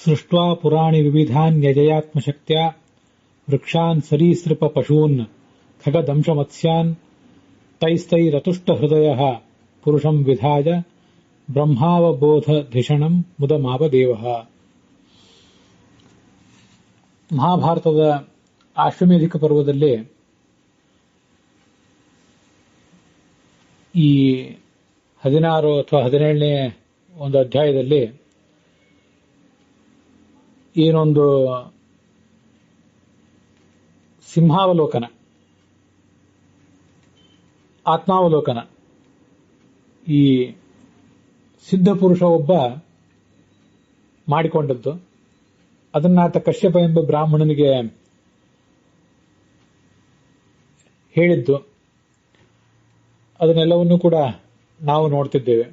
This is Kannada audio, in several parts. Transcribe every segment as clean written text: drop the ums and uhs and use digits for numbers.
ಸೃಷ್ಟ್ವಾ ಪುರಾಣಿ ವಿವಿಧಾನ್ಯಜಯಾತ್ಮಶಕ್ತ್ಯಾ ವೃಕ್ಷಾನ್ ಸರೀಸೃಪ ಪಶೂನ್ ಖಗದಂಶಮತ್ಸ್ಯಾನ್ ತೈಸ್ತೈರತುಷ್ಟಹೃದಯಃ ಪುರುಷಂ ವಿಧಾಯ ಬ್ರಹ್ಮಾವಬೋಧಧಿಷಣಂ ಮುದಮಾವದೇವಃ. ಮಹಾಭಾರತದ ಆಶ್ವಮೇಧಿಕ ಪರ್ವದಲ್ಲಿ ಈ 16 ಅಥವಾ 17ನೇ ಒಂದು ಅಧ್ಯಾಯದಲ್ಲಿ ಏನೊಂದು ಸಿಂಹಾವಲೋಕನ, ಆತ್ಮಾವಲೋಕನ, ಈ ಸಿದ್ಧ ಪುರುಷ ಒಬ್ಬ ಮಾಡಿಕೊಂಡದ್ದು, ಅದನ್ನಾತ ಕಶ್ಯಪ ಎಂಬ ಬ್ರಾಹ್ಮಣನಿಗೆ ಹೇಳಿದ್ದು, ಅದನ್ನೆಲ್ಲವನ್ನೂ ಕೂಡ ನಾವು ನೋಡ್ತಿದ್ದೇವೆ.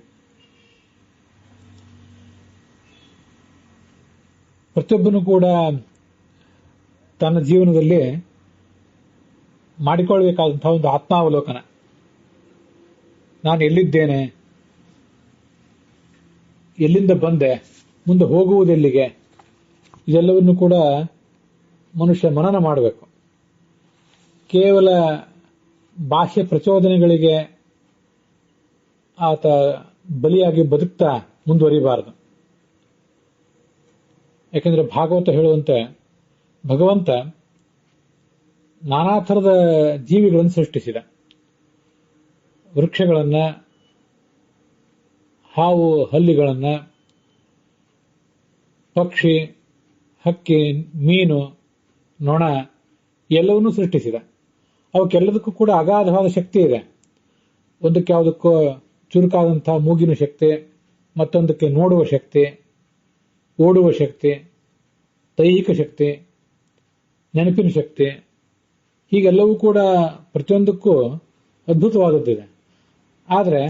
ಪ್ರತಿಯೊಬ್ಬನು ಕೂಡ ತನ್ನ ಜೀವನದಲ್ಲಿ ಮಾಡಿಕೊಳ್ಳಬೇಕಾದಂತಹ ಒಂದು ಆತ್ಮಾವಲೋಕನ. ನಾನು ಎಲ್ಲಿದ್ದೇನೆ, ಎಲ್ಲಿಂದ ಬಂದೆ, ಮುಂದೆ ಹೋಗುವುದೆಲ್ಲಿಗೆ, ಇದೆಲ್ಲವನ್ನು ಕೂಡ ಮನುಷ್ಯ ಮನನ ಮಾಡಬೇಕು. ಕೇವಲ ಬಾಹ್ಯ ಪ್ರಚೋದನೆಗಳಿಗೆ ಆತ ಬಲಿಯಾಗಿ ಬದುಕ್ತಾ ಮುಂದುವರಿಬಾರದು. ಯಾಕೆಂದ್ರೆ ಭಾಗವತ ಹೇಳುವಂತೆ ಭಗವಂತ ನಾನಾ ಥರದ ಜೀವಿಗಳನ್ನು ಸೃಷ್ಟಿಸಿದ. ವೃಕ್ಷಗಳನ್ನ, ಹಾವು ಹಲ್ಲಿಗಳನ್ನ, ಪಕ್ಷಿ, ಹಕ್ಕಿ, ಮೀನು, ನೊಣ ಎಲ್ಲವನ್ನೂ ಸೃಷ್ಟಿಸಿದ. ಅವಕ್ಕೆಲ್ಲದಕ್ಕೂ ಕೂಡ ಅಗಾಧವಾದ ಶಕ್ತಿ ಇದೆ. ಒಂದಕ್ಕೆ ಯಾವುದಕ್ಕೂ ಚುರುಕಾದಂತಹ ಮೂಗಿನ ಶಕ್ತಿ, ಮತ್ತೊಂದಕ್ಕೆ ನೋಡುವ ಶಕ್ತಿ, ಓಡುವ ಶಕ್ತಿ, ದೈಹಿಕ ಶಕ್ತಿ, ನೆನಪಿನ ಶಕ್ತಿ, ಹೀಗೆಲ್ಲವೂ ಕೂಡ ಪ್ರತಿಯೊಂದಕ್ಕೂ ಅದ್ಭುತವಾದದ್ದಿದೆ. ಆದರೆ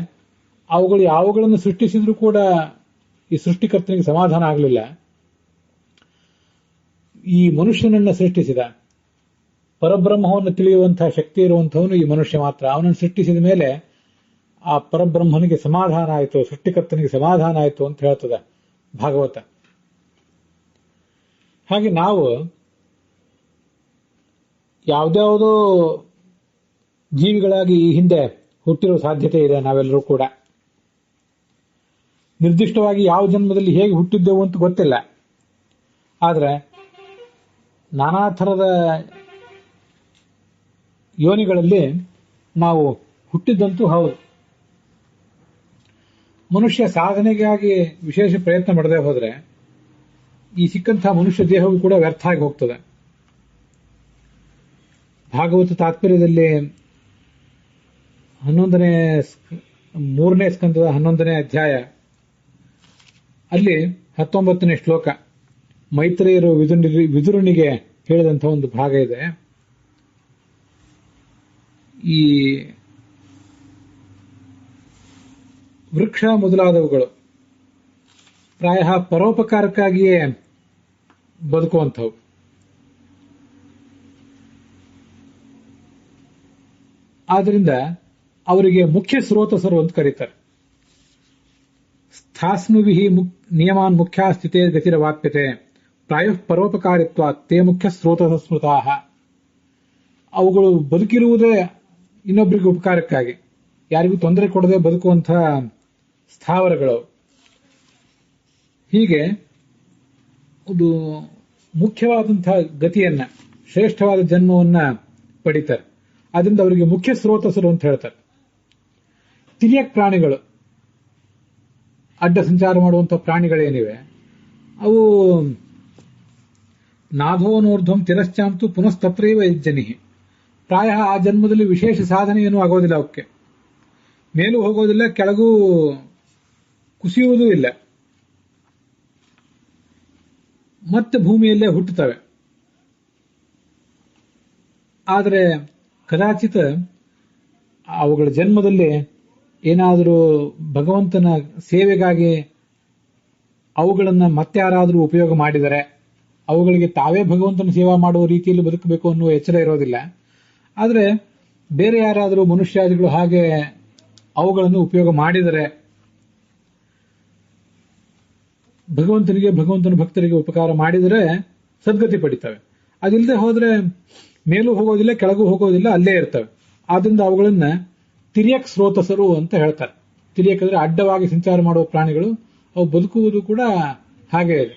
ಅವುಗಳು ಯಾವುಗಳನ್ನು ಸೃಷ್ಟಿಸಿದ್ರೂ ಕೂಡ ಈ ಸೃಷ್ಟಿಕರ್ತನಿಗೆ ಸಮಾಧಾನ ಆಗಲಿಲ್ಲ. ಈ ಮನುಷ್ಯನನ್ನ ಸೃಷ್ಟಿಸಿದ ಪರಬ್ರಹ್ಮವನ್ನು ತಿಳಿಯುವಂತಹ ಶಕ್ತಿ ಇರುವಂತಹವನು ಈ ಮನುಷ್ಯ ಮಾತ್ರ. ಅವನನ್ನು ಸೃಷ್ಟಿಸಿದ ಮೇಲೆ ಆ ಪರಬ್ರಹ್ಮನಿಗೆ ಸಮಾಧಾನ ಆಯಿತು, ಸೃಷ್ಟಿಕರ್ತನಿಗೆ ಸಮಾಧಾನ ಆಯಿತು ಅಂತ ಹೇಳ್ತದೆ ಭಾಗವತ. ಹಾಗೆ ನಾವು ಯಾವುದ್ಯಾವುದೋ ಜೀವಿಗಳಾಗಿ ಈ ಹಿಂದೆ ಹುಟ್ಟಿರುವ ಸಾಧ್ಯತೆ ಇದೆ. ನಾವೆಲ್ಲರೂ ಕೂಡ ನಿರ್ದಿಷ್ಟವಾಗಿ ಯಾವ ಜನ್ಮದಲ್ಲಿ ಹೇಗೆ ಹುಟ್ಟಿದ್ದೆವು ಅಂತ ಗೊತ್ತಿಲ್ಲ. ಆದರೆ ನಾನಾ ಥರದ ಯೋನಿಗಳಲ್ಲಿ ನಾವು ಹುಟ್ಟಿದ್ದಂತೂ ಹೌದು. ಮನುಷ್ಯ ಸಾಧನೆಗಾಗಿ ವಿಶೇಷ ಪ್ರಯತ್ನ ಮಾಡದೆ ಹೋದ್ರೆ ಈ ಸಿಕ್ಕಂತಹ ಮನುಷ್ಯ ದೇಹವು ಕೂಡ ವ್ಯರ್ಥ ಆಗಿ ಹೋಗ್ತದೆ. ಭಾಗವತ ತಾತ್ಪರ್ಯದಲ್ಲಿ 3ನೇ ಸ್ಕಂದದ 11ನೇ ಅಧ್ಯಾಯ ಅಲ್ಲಿ 19ನೇ ಶ್ಲೋಕ ಮೈತ್ರೇಯರು ವಿದುರನಿಗೆ ಹೇಳಿದಂತಹ ಒಂದು ಭಾಗ ಇದೆ. ಈ ವೃಕ್ಷ ಮೊದಲಾದವುಗಳು ಪ್ರಾಯ ಪರೋಪಕಾರಕ್ಕಾಗಿಯೇ ಬದುಕುವಂಥವು. ಆದ್ರಿಂದ ಅವರಿಗೆ ಮುಖ್ಯ ಸ್ರೋತಸರು ಅಂತ ಕರೀತಾರೆ. ಸ್ಥಾಸ್ನುಭಿ ನಿಯಮಾನ್ ಮುಖ್ಯ ಸ್ಥಿತೇ ಗತಿರವಾಪ್ಯತೆ ಪ್ರಾಯ ಪರೋಪಕಾರಿತ್ವ ತೇ ಮುಖ್ಯ ಸ್ರೋತಸ ಸ್ಮೃತಾ. ಅವುಗಳು ಬದುಕಿರುವುದೇ ಇನ್ನೊಬ್ಬರಿಗೆ ಉಪಕಾರಕ್ಕಾಗಿ, ಯಾರಿಗೂ ತೊಂದರೆ ಕೊಡದೆ ಬದುಕುವಂತಹ ಸ್ಥಾವರಗಳು. ಹೀಗೆ ಒಂದು ಮುಖ್ಯವಾದಂತಹ ಗತಿಯನ್ನ, ಶ್ರೇಷ್ಠವಾದ ಜನ್ಮವನ್ನ ಪಡಿತಾರೆ. ಅದರಿಂದ ಅವರಿಗೆ ಮುಖ್ಯ ಸ್ರೋತಸರು ಅಂತ ಹೇಳ್ತಾರೆ. ತಿರ್ಯಕ್ ಪ್ರಾಣಿಗಳು, ಅಡ್ಡ ಸಂಚಾರ ಮಾಡುವಂತಹ ಪ್ರಾಣಿಗಳೇನಿವೆ ಅವು ನಾಭೋನೋರ್ಧ್ವಂ ತಿರಶ್ಚಾಂತು ಪುನಸ್ತತ್ರೈವ ಯಜ್ಜನಿ. ಪ್ರಾಯ ಆ ಜನ್ಮದಲ್ಲಿ ವಿಶೇಷ ಸಾಧನೆ ಏನೂ ಆಗೋದಿಲ್ಲ. ಅವಕ್ಕೆ ಮೇಲೂ ಹೋಗೋದಿಲ್ಲ, ಕೆಳಗೂ ಕುಸಿಯುವುದೂ ಇಲ್ಲ, ಮತ್ತೆ ಭೂಮಿಯಲ್ಲೇ ಹುಟ್ಟುತ್ತವೆ. ಆದರೆ ಕದಾಚಿತ ಅವುಗಳ ಜನ್ಮದಲ್ಲಿ ಏನಾದರೂ ಭಗವಂತನ ಸೇವೆಗಾಗಿ ಅವುಗಳನ್ನ ಮತ್ತೆ ಯಾರಾದರೂ ಉಪಯೋಗ ಮಾಡಿದರೆ ಅವುಗಳಿಗೆ ತಾವೇ ಭಗವಂತನ ಸೇವಾ ಮಾಡುವ ರೀತಿಯಲ್ಲಿ ಬದುಕಬೇಕು ಅನ್ನುವ ಎಚ್ಚರ ಇರೋದಿಲ್ಲ. ಆದರೆ ಬೇರೆ ಯಾರಾದರೂ ಮನುಷ್ಯಾದಿಗಳು ಹಾಗೆ ಅವುಗಳನ್ನು ಉಪಯೋಗ ಮಾಡಿದರೆ ಭಗವಂತನಿಗೆ, ಭಗವಂತನ ಭಕ್ತರಿಗೆ ಉಪಕಾರ ಮಾಡಿದರೆ ಸದ್ಗತಿ ಪಡಿತವೆ. ಅದಿಲ್ಲದೆ ಹೋದ್ರೆ ಮೇಲೂ ಹೋಗೋದಿಲ್ಲ, ಕೆಳಗೂ ಹೋಗೋದಿಲ್ಲ, ಅಲ್ಲೇ ಇರ್ತವೆ. ಆದ್ರಿಂದ ಅವುಗಳನ್ನ ತಿರ್ಯಕ್ ಸ್ರೋತಸರು ಅಂತ ಹೇಳ್ತಾರೆ. ತಿರ್ಯಕ್ ಅಂದ್ರೆ ಅಡ್ಡವಾಗಿ ಸಂಚಾರ ಮಾಡುವ ಪ್ರಾಣಿಗಳು, ಅವು ಬದುಕುವುದು ಕೂಡ ಹಾಗೆ ಇದೆ.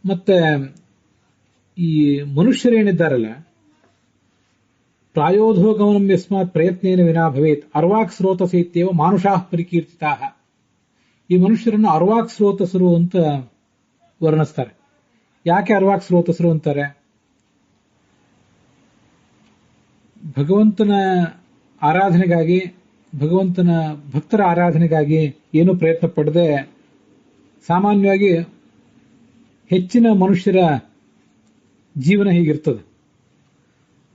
ಮತ್ತೆ ಈ ಮನುಷ್ಯರೇನಿದ್ದಾರಲ್ಲ, ಪ್ರಾಯೋಧೋಗಮನಂ ಯಸ್ಮಾತ್ ಪ್ರಯತ್ನೇನ ವಿನಾ ಭವೇತ್ ಅರ್ವಾಕ್ ಸ್ರೋತಸೆ ಇತ್ಯೇವ ಮಾನುಷಾಃ ಪರಿಕೀರ್ತಿತಾಃ. ಈ ಮನುಷ್ಯರನ್ನು ಅರ್ವಾಕ್ ಸ್ರೋತಸರು ಅಂತ ವರ್ಣಿಸ್ತಾರೆ. ಯಾಕೆ ಅರ್ವಾಕ್ ಸ್ರೋತಸರು ಅಂತಾರೆ? ಭಗವಂತನ ಆರಾಧನೆಗಾಗಿ, ಭಗವಂತನ ಭಕ್ತರ ಆರಾಧನೆಗಾಗಿ ಏನು ಪ್ರಯತ್ನ ಪಡದೆ ಸಾಮಾನ್ಯವಾಗಿ ಹೆಚ್ಚಿನ ಮನುಷ್ಯರ ಜೀವನ ಹೀಗಿರ್ತದೆ.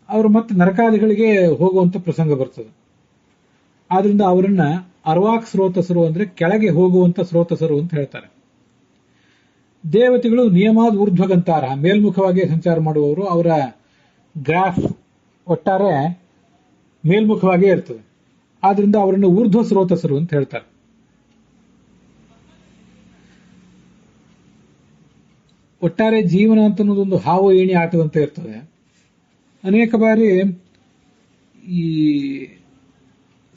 ಅವರು ಮತ್ತೆ ನರಕಾದಿಗಳಿಗೆ ಹೋಗುವಂತ ಪ್ರಸಂಗ ಬರ್ತದೆ. ಆದ್ರಿಂದ ಅವರನ್ನ ಅರ್ವಾಕ್ ಸ್ರೋತಸರು ಅಂದ್ರೆ ಕೆಳಗೆ ಹೋಗುವಂತ ಸ್ರೋತಸರು ಅಂತ ಹೇಳ್ತಾರೆ. ದೇವತೆಗಳು ನಿಯಮಾದ್ ಊರ್ಧ್ವಗಂತಾರ, ಮೇಲ್ಮುಖವಾಗಿ ಸಂಚಾರ ಮಾಡುವವರು. ಅವರ ಗ್ರಾಫ್ ಒಟ್ಟಾರೆ ಮೇಲ್ಮುಖವಾಗೇ ಇರ್ತದೆ. ಆದ್ರಿಂದ ಅವರನ್ನು ಊರ್ಧ್ವ ಸ್ರೋತಸರು ಅಂತ ಹೇಳ್ತಾರೆ. ಒಟ್ಟಾರೆ ಜೀವನ ಅಂತ ಅನ್ನೋದೊಂದು ಹಾವು ಏಣಿ ಆಟದಂತೆ ಇರ್ತದೆ. ಅನೇಕ ಬಾರಿ ಈ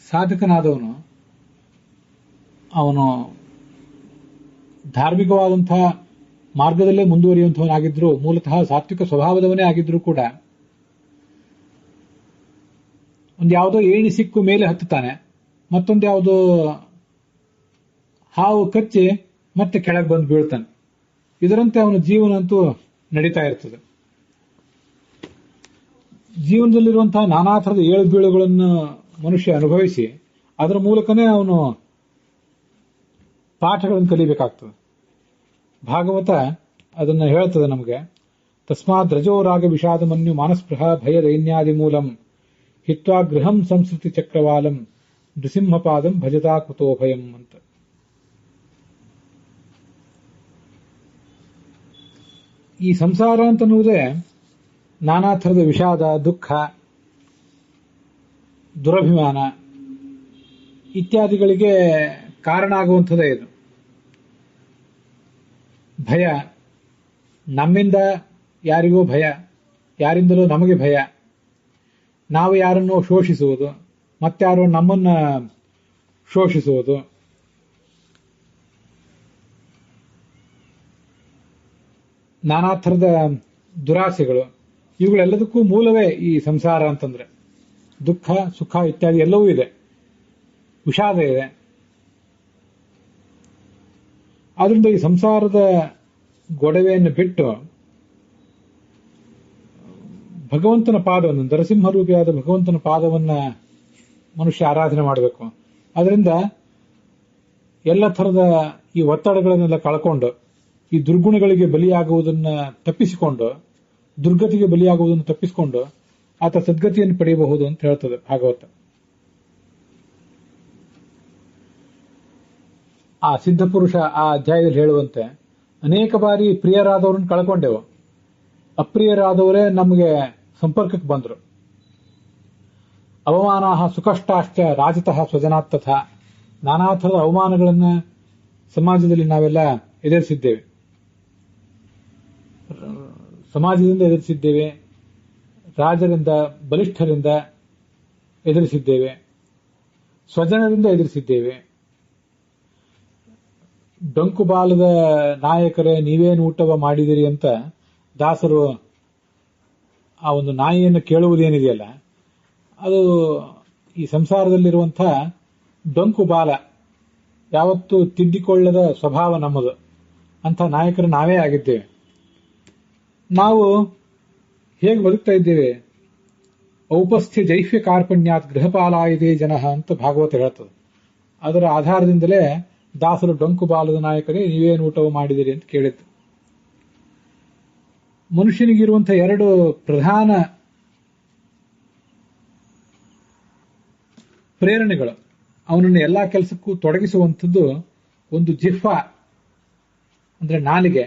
ಸಾಧಕನಾದವನು ಅವನು ಧಾರ್ಮಿಕವಾದಂತಹ ಮಾರ್ಗದಲ್ಲೇ ಮುಂದುವರಿಯುವಂತವನಾಗಿದ್ರು, ಮೂಲತಃ ಸಾತ್ವಿಕ ಸ್ವಭಾವದವನೇ ಆಗಿದ್ರು ಕೂಡ ಒಂದು ಯಾವುದೋ ಏಣಿ ಸಿಕ್ಕು ಮೇಲೆ ಹತ್ತುತ್ತಾನೆ, ಮತ್ತೊಂದು ಯಾವುದೋ ಹಾವು ಕಚ್ಚಿ ಮತ್ತೆ ಕೆಳಗೆ ಬಂದು ಬೀಳ್ತಾನೆ. ಇದರಂತೆ ಅವನ ಜೀವನ ಅಂತೂ ನಡೀತಾ ಇರ್ತದೆ. ಜೀವನದಲ್ಲಿರುವಂತಹ ನಾನಾ ಥರದ ಏಳು ಬೀಳುಗಳನ್ನು ಮನುಷ್ಯ ಅನುಭವಿಸಿ ಅದರ ಮೂಲಕನೇ ಅವನು ಪಾಠಗಳನ್ನು ಕಲಿಬೇಕಾಗ್ತದೆ. ಭಾಗವತ ಅದನ್ನ ಹೇಳ್ತದೆ ನಮಗೆ. ತಸ್ಮಾತ್ ರಜೋ ರಾಗ ವಿಷಾದ ಮನ್ಯು ಮಾನಸ್ಪೃಹ ಭಯ ದೈನ್ಯಾದಿ ಮೂಲಂ ಹಿತ್ವಾ ಗೃಹಂ ಸಂಸ್ಕೃತಿ ಚಕ್ರವಾಲಂ ನೃಸಿಂಹಪಾದಂ ಭಜತಾ ಕುತೋ ಭಯಂ ಅಂತ. ಈ ಸಂಸಾರ ಅಂತನ್ನುವುದೇ ನಾನಾ ಥರದ ವಿಷಾದ, ದುಃಖ, ದುರಭಿಮಾನ ಇತ್ಯಾದಿಗಳಿಗೆ ಕಾರಣ ಆಗುವಂಥದ್ದೇ ಇದು. ಭಯ, ನಮ್ಮಿಂದ ಯಾರಿಗೋ ಭಯ, ಯಾರಿಂದಲೂ ನಮಗೆ ಭಯ, ನಾವು ಯಾರನ್ನೋ ಶೋಷಿಸುವುದು, ಮತ್ತಾರೋ ನಮ್ಮನ್ನ ಶೋಷಿಸುವುದು, ನಾನಾ ಥರದ ದುರಾಸೆಗಳು, ಇವುಗಳೆಲ್ಲದಕ್ಕೂ ಮೂಲವೇ ಈ ಸಂಸಾರ ಅಂತಂದ್ರೆ. ದುಃಖ, ಸುಖ ಇತ್ಯಾದಿ ಎಲ್ಲವೂ ಇದೆ, ವಿಷಾದ ಇದೆ. ಆದ್ರಿಂದ ಈ ಸಂಸಾರದ ಗೊಡವೆಯನ್ನು ಬಿಟ್ಟು ಭಗವಂತನ ಪಾದವನ್ನು, ನರಸಿಂಹರೂಪಿಯಾದ ಭಗವಂತನ ಪಾದವನ್ನ ಮನುಷ್ಯ ಆರಾಧನೆ ಮಾಡಬೇಕು. ಅದರಿಂದ ಎಲ್ಲ ಥರದ ಈ ಒತ್ತಡಗಳನ್ನೆಲ್ಲ ಕಳ್ಕೊಂಡು, ಈ ದುರ್ಗುಣಗಳಿಗೆ ಬಲಿಯಾಗುವುದನ್ನ ತಪ್ಪಿಸಿಕೊಂಡು, ದುರ್ಗತಿಗೆ ಬಲಿಯಾಗುವುದನ್ನು ತಪ್ಪಿಸಿಕೊಂಡು ಆತ ಸದ್ಗತಿಯನ್ನು ಪಡೆಯಬಹುದು ಅಂತ ಹೇಳ್ತದೆ ಭಾಗವತ. ಆ ಸಿದ್ಧಪುರುಷ ಆ ಅಧ್ಯಾಯದಲ್ಲಿ ಹೇಳುವಂತೆ ಅನೇಕ ಬಾರಿ ಪ್ರಿಯರಾದವರನ್ನು ಕಳ್ಕೊಂಡೆವು, ಅಪ್ರಿಯರಾದವರೇ ನಮಗೆ ಸಂಪರ್ಕಕ್ಕೆ ಬಂದರು. ಅವಮಾನಾಹ ಸುಕಷ್ಟಾಶ್ಚ ರಾಜಿತಃ ಸ್ವಜನಾತ್ ತಥಾ. ನಾನಾ ಥರದ ಅವಮಾನಗಳನ್ನ ಸಮಾಜದಲ್ಲಿ ನಾವೆಲ್ಲ ಎದುರಿಸಿದ್ದೇವೆ, ಸಮಾಜದಿಂದ ಎದುರಿಸಿದ್ದೇವೆ, ರಾಜರಿಂದ, ಬಲಿಷ್ಠರಿಂದ ಎದುರಿಸಿದ್ದೇವೆ, ಸ್ವಜನರಿಂದ ಎದುರಿಸಿದ್ದೇವೆ. ಡೊಂಕುಬಾಲದ ನಾಯಕರೇ ನೀವೇನು ಊಟವ ಮಾಡಿದಿರಿ ಅಂತ ದಾಸರು ಆ ಒಂದು ನಾಯಿಯನ್ನು ಕೇಳುವುದೇನಿದೆಯಲ್ಲ, ಅದು ಈ ಸಂಸಾರದಲ್ಲಿರುವಂತಹ ಡೊಂಕು ಬಾಲ, ಯಾವತ್ತೂ ತಿದ್ದಿಕೊಳ್ಳದ ಸ್ವಭಾವ ನಮ್ಮದು. ಅಂತ ನಾಯಕರು ನಾವೇ ಆಗಿದ್ದೇವೆ. ನಾವು ಹೇಗೆ ಬದುಕ್ತಾ ಇದ್ದೇವೆ? ಔಪಸ್ಥ್ಯ ಜೈಫ್ಯ ಕಾರ್ಪಣ್ಯಾತ್ ಗೃಹಪಾಲಾಯದೇ ಜನಃ ಅಂತ ಭಾಗವತ ಹೇಳ್ತದೆ. ಅದರ ಆಧಾರದಿಂದಲೇ ದಾಸರು ಡೊಂಕು ಬಾಲದ ನಾಯಕರೇ ನೀವೇನು ಊಟವು ಮಾಡಿದಿರಿ ಅಂತ ಕೇಳಿದ್ದು. ಮನುಷ್ಯನಿಗಿರುವಂತಹ ಎರಡು ಪ್ರಧಾನ ಪ್ರೇರಣೆಗಳು, ಅವನನ್ನು ಎಲ್ಲಾ ಕೆಲಸಕ್ಕೂ ತೊಡಗಿಸುವಂಥದ್ದು, ಒಂದು ಜಿಹ್ವಾ ಅಂದ್ರೆ ನಾಲಿಗೆ,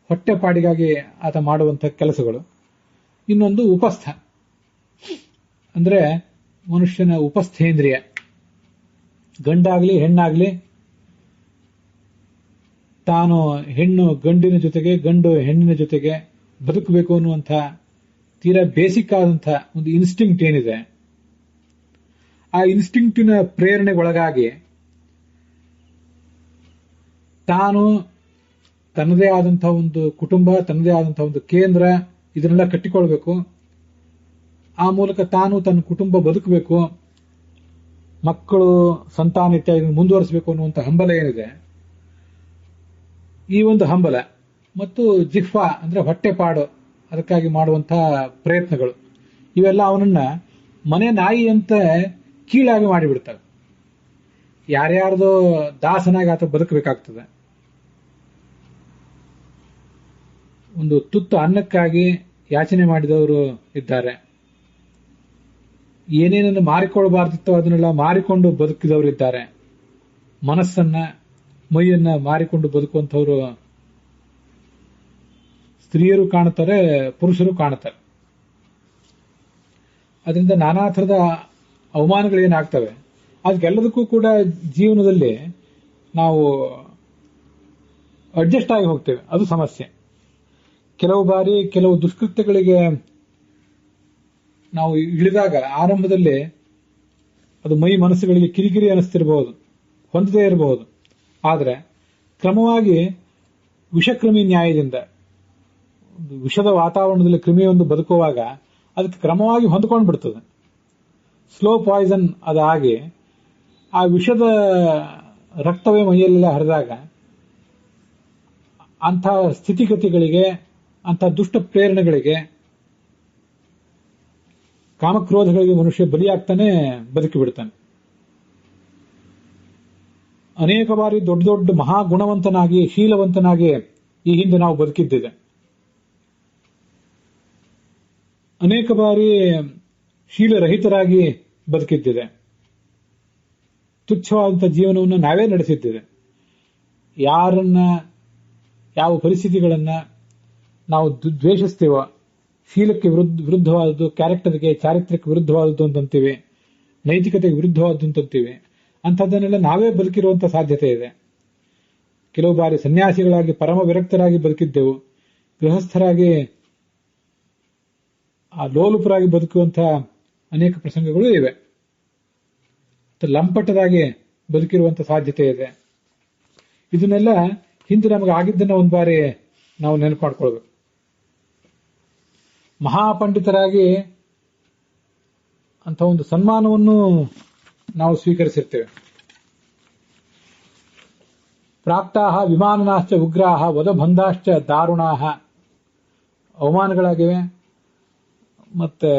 ಹೊಟ್ಟೆಪಾಡಿಗಾಗಿ ಆತ ಮಾಡುವಂತಹ ಕೆಲಸಗಳು. ಇನ್ನೊಂದು ಉಪಸ್ಥ ಅಂದ್ರೆ ಮನುಷ್ಯನ ಉಪಸ್ಥೇಂದ್ರಿಯ, ಗಂಡಾಗ್ಲಿ ಹೆಣ್ಣಾಗ್ಲಿ ತಾನು ಹೆಣ್ಣು ಗಂಡಿನ ಜೊತೆಗೆ ಗಂಡು ಹೆಣ್ಣಿನ ಜೊತೆಗೆ ಬದುಕಬೇಕು ಅನ್ನುವಂಥ ತೀರಾ ಬೇಸಿಕ್ ಆದಂಥ ಒಂದು ಇನ್ಸ್ಟಿಂಕ್ಟ್ ಏನಿದೆ, ಆ ಇನ್ಸ್ಟಿಂಕ್ಟಿನ ಪ್ರೇರಣೆಗೊಳಗಾಗಿ ತಾನು ತನ್ನದೇ ಆದಂತಹ ಒಂದು ಕುಟುಂಬ, ತನ್ನದೇ ಆದಂತಹ ಒಂದು ಕೇಂದ್ರ, ಇದನ್ನೆಲ್ಲ ಕಟ್ಟಿಕೊಳ್ಬೇಕು. ಆ ಮೂಲಕ ತಾನು ತನ್ನ ಕುಟುಂಬ ಬದುಕಬೇಕು, ಮಕ್ಕಳು ಸಂತಾನ ಇತ್ಯಾದಿ ಮುಂದುವರಿಸಬೇಕು ಅನ್ನುವಂಥ ಹಂಬಲ ಏನಿದೆ, ಈ ಒಂದು ಹಂಬಲ ಮತ್ತು ಜಿಹ್ವಾ ಅಂದ್ರೆ ಹೊಟ್ಟೆಪಾಡು, ಅದಕ್ಕಾಗಿ ಮಾಡುವಂತಹ ಪ್ರಯತ್ನಗಳು, ಇವೆಲ್ಲ ಅವನನ್ನ ಮನೆ ನಾಯಿ ಅಂತ ಕೀಳಾಗಿ ಮಾಡಿಬಿಡ್ತವೆ. ಯಾರ್ಯಾರ್ದೋ ದಾಸನಾಗಿ ಆತ ಬದುಕಬೇಕಾಗ್ತದೆ. ಒಂದು ತುತ್ತು ಅನ್ನಕ್ಕಾಗಿ ಯಾಚನೆ ಮಾಡಿದವರು ಇದ್ದಾರೆ. ಏನೇನನ್ನು ಮಾರಿಕೊಳ್ಬಾರ್ದಿತ್ತೋ ಅದನ್ನೆಲ್ಲ ಮಾರಿಕೊಂಡು ಬದುಕಿದವರಿದ್ದಾರೆ. ಮನಸ್ಸನ್ನ ಮೈಯನ್ನ ಮಾರಿಕೊಂಡು ಬದುಕುವಂಥವ್ರು ಸ್ತ್ರೀಯರು ಕಾಣುತ್ತಾರೆ, ಪುರುಷರು ಕಾಣುತ್ತಾರೆ. ಅದರಿಂದ ನಾನಾ ಥರದ ಅವಮಾನಗಳೇನಾಗ್ತವೆ, ಅದಕ್ಕೆಲ್ಲದಕ್ಕೂ ಕೂಡ ಜೀವನದಲ್ಲಿ ನಾವು ಅಡ್ಜಸ್ಟ್ ಆಗಿ ಹೋಗ್ತೇವೆ. ಅದು ಸಮಸ್ಯೆ. ಕೆಲವು ಬಾರಿ ಕೆಲವು ದುಷ್ಕೃತ್ಯಗಳಿಗೆ ನಾವು ಇಳಿದಾಗ ಆರಂಭದಲ್ಲಿ ಅದು ಮೈ ಮನಸ್ಸುಗಳಿಗೆ ಕಿರಿಕಿರಿ ಅನಿಸ್ತಿರಬಹುದು, ಹೊಂದದೇ ಇರಬಹುದು. ಆದರೆ ಕ್ರಮವಾಗಿ ವಿಷಕ್ರಿಮಿ ನ್ಯಾಯದಿಂದ ವಿಷದ ವಾತಾವರಣದಲ್ಲಿ ಕ್ರಿಮಿಯೊಂದು ಬದುಕುವಾಗ ಅದಕ್ಕೆ ಕ್ರಮವಾಗಿ ಹೊಂದ್ಕೊಂಡು ಬಿಡ್ತದೆ. ಸ್ಲೋ ಪಾಯ್ಸನ್ ಅದಾಗಿ ಆ ವಿಷದ ರಕ್ತವೇ ಮೈಯಲ್ಲೆಲ್ಲ ಹರಿದಾಗ ಅಂಥ ಸ್ಥಿತಿಗತಿಗಳಿಗೆ, ಅಂಥ ದುಷ್ಟ ಪ್ರೇರಣೆಗಳಿಗೆ, ಕಾಮಕ್ರೋಧಗಳಿಗೆ ಮನುಷ್ಯ ಬಲಿಯಾಗ್ತಾನೆ, ಬದುಕಿಬಿಡ್ತಾನೆ. ಅನೇಕ ಬಾರಿ ದೊಡ್ಡ ದೊಡ್ಡ ಮಹಾಗುಣವಂತನಾಗಿ ಶೀಲವಂತನಾಗಿ ಈ ಹಿಂದೆ ನಾವು ಬದುಕಿದ್ದಿದೆ. ಅನೇಕ ಬಾರಿ ಶೀಲರಹಿತರಾಗಿ ಬದುಕಿದ್ದಿದೆ. ತುಚ್ಛವಾದಂಥ ಜೀವನವನ್ನು ನಾವೇ ನಡೆಸಿದ್ದಿದೆ. ಯಾರನ್ನ, ಯಾವ ಪರಿಸ್ಥಿತಿಗಳನ್ನ ನಾವು ದ್ವೇಷಿಸ್ತೀವೋ, ಶೀಲಕ್ಕೆ ವಿರುದ್ಧವಾದದ್ದು, ಕ್ಯಾರೆಕ್ಟರ್ಗೆ, ಚಾರಿತ್ರ್ಯಕ್ಕೆ ವಿರುದ್ಧವಾದದ್ದು ಅಂತಂತೀವಿ, ನೈತಿಕತೆಗೆ ವಿರುದ್ಧವಾದದ್ದು ಅಂತಂತೀವಿ. ಅಂಥದ್ದನ್ನೆಲ್ಲ ನಾವೇ ಬದುಕಿರುವಂಥ ಸಾಧ್ಯತೆ ಇದೆ. ಕೆಲವು ಬಾರಿ ಸನ್ಯಾಸಿಗಳಾಗಿ ಪರಮ ವಿರಕ್ತರಾಗಿ ಬದುಕಿದ್ದೆವು. ಗೃಹಸ್ಥರಾಗಿ ಆ ಲೋಲುಪರಾಗಿ ಬದುಕುವಂಥ ಅನೇಕ ಪ್ರಸಂಗಗಳು ಇವೆ. ಲಂಪಟರಾಗಿ ಬದುಕಿರುವಂಥ ಸಾಧ್ಯತೆ ಇದೆ. ಇದನ್ನೆಲ್ಲ ಹಿಂದೆ ನಮಗೆ ಆಗಿದ್ದನ್ನ ಒಂದು ಬಾರಿ ನಾವು ನೆನಪು ಮಾಡ್ಕೊಳ್ಬೇಕು. ಮಹಾಪಂಡಿತರಾಗಿ ಅಂತ ಒಂದು ಸನ್ಮಾನವನ್ನು ನಾವು ಸ್ವೀಕರಿಸಿರ್ತೇವೆ. ಪ್ರಾಪ್ತಾಹ ವಿಮಾನನಾಶ್ಚ ಉಗ್ರಾಹ ವದಬಂಧಾಶ್ಚ ದಾರುಣಾಹ, ಅವಮಾನಗಳಾಗಿವೆ ಮತ್ತೆ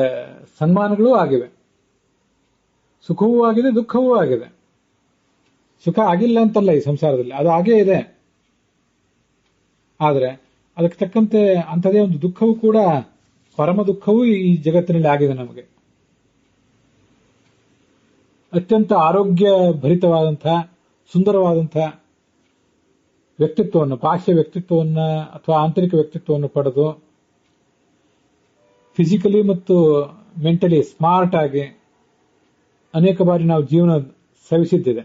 ಸನ್ಮಾನಗಳೂ ಆಗಿವೆ. ಸುಖವೂ ಆಗಿದೆ, ದುಃಖವೂ ಆಗಿದೆ. ಸುಖ ಆಗಿಲ್ಲ ಅಂತಲ್ಲ ಈ ಸಂಸಾರದಲ್ಲಿ, ಅದು ಹಾಗೇ ಇದೆ. ಆದರೆ ಅದಕ್ಕೆ ತಕ್ಕಂತೆ ಅಂಥದೇ ಒಂದು ದುಃಖವೂ ಕೂಡ, ಪರಮ ದುಃಖವೂ ಈ ಜಗತ್ತಿನಲ್ಲಿ ಆಗಿದೆ ನಮಗೆ. ಅತ್ಯಂತ ಆರೋಗ್ಯ ಭರಿತವಾದಂತಹ ಸುಂದರವಾದಂತಹ ವ್ಯಕ್ತಿತ್ವವನ್ನು, ಬಾಹ್ಯ ವ್ಯಕ್ತಿತ್ವವನ್ನು ಅಥವಾ ಆಂತರಿಕ ವ್ಯಕ್ತಿತ್ವವನ್ನು ಪಡೆದು ಫಿಸಿಕಲಿ ಮತ್ತು ಮೆಂಟಲಿ ಸ್ಮಾರ್ಟ್ ಆಗಿ ಅನೇಕ ಬಾರಿ ನಾವು ಜೀವನ ಸವಿಸಿದ್ದಿದೆ.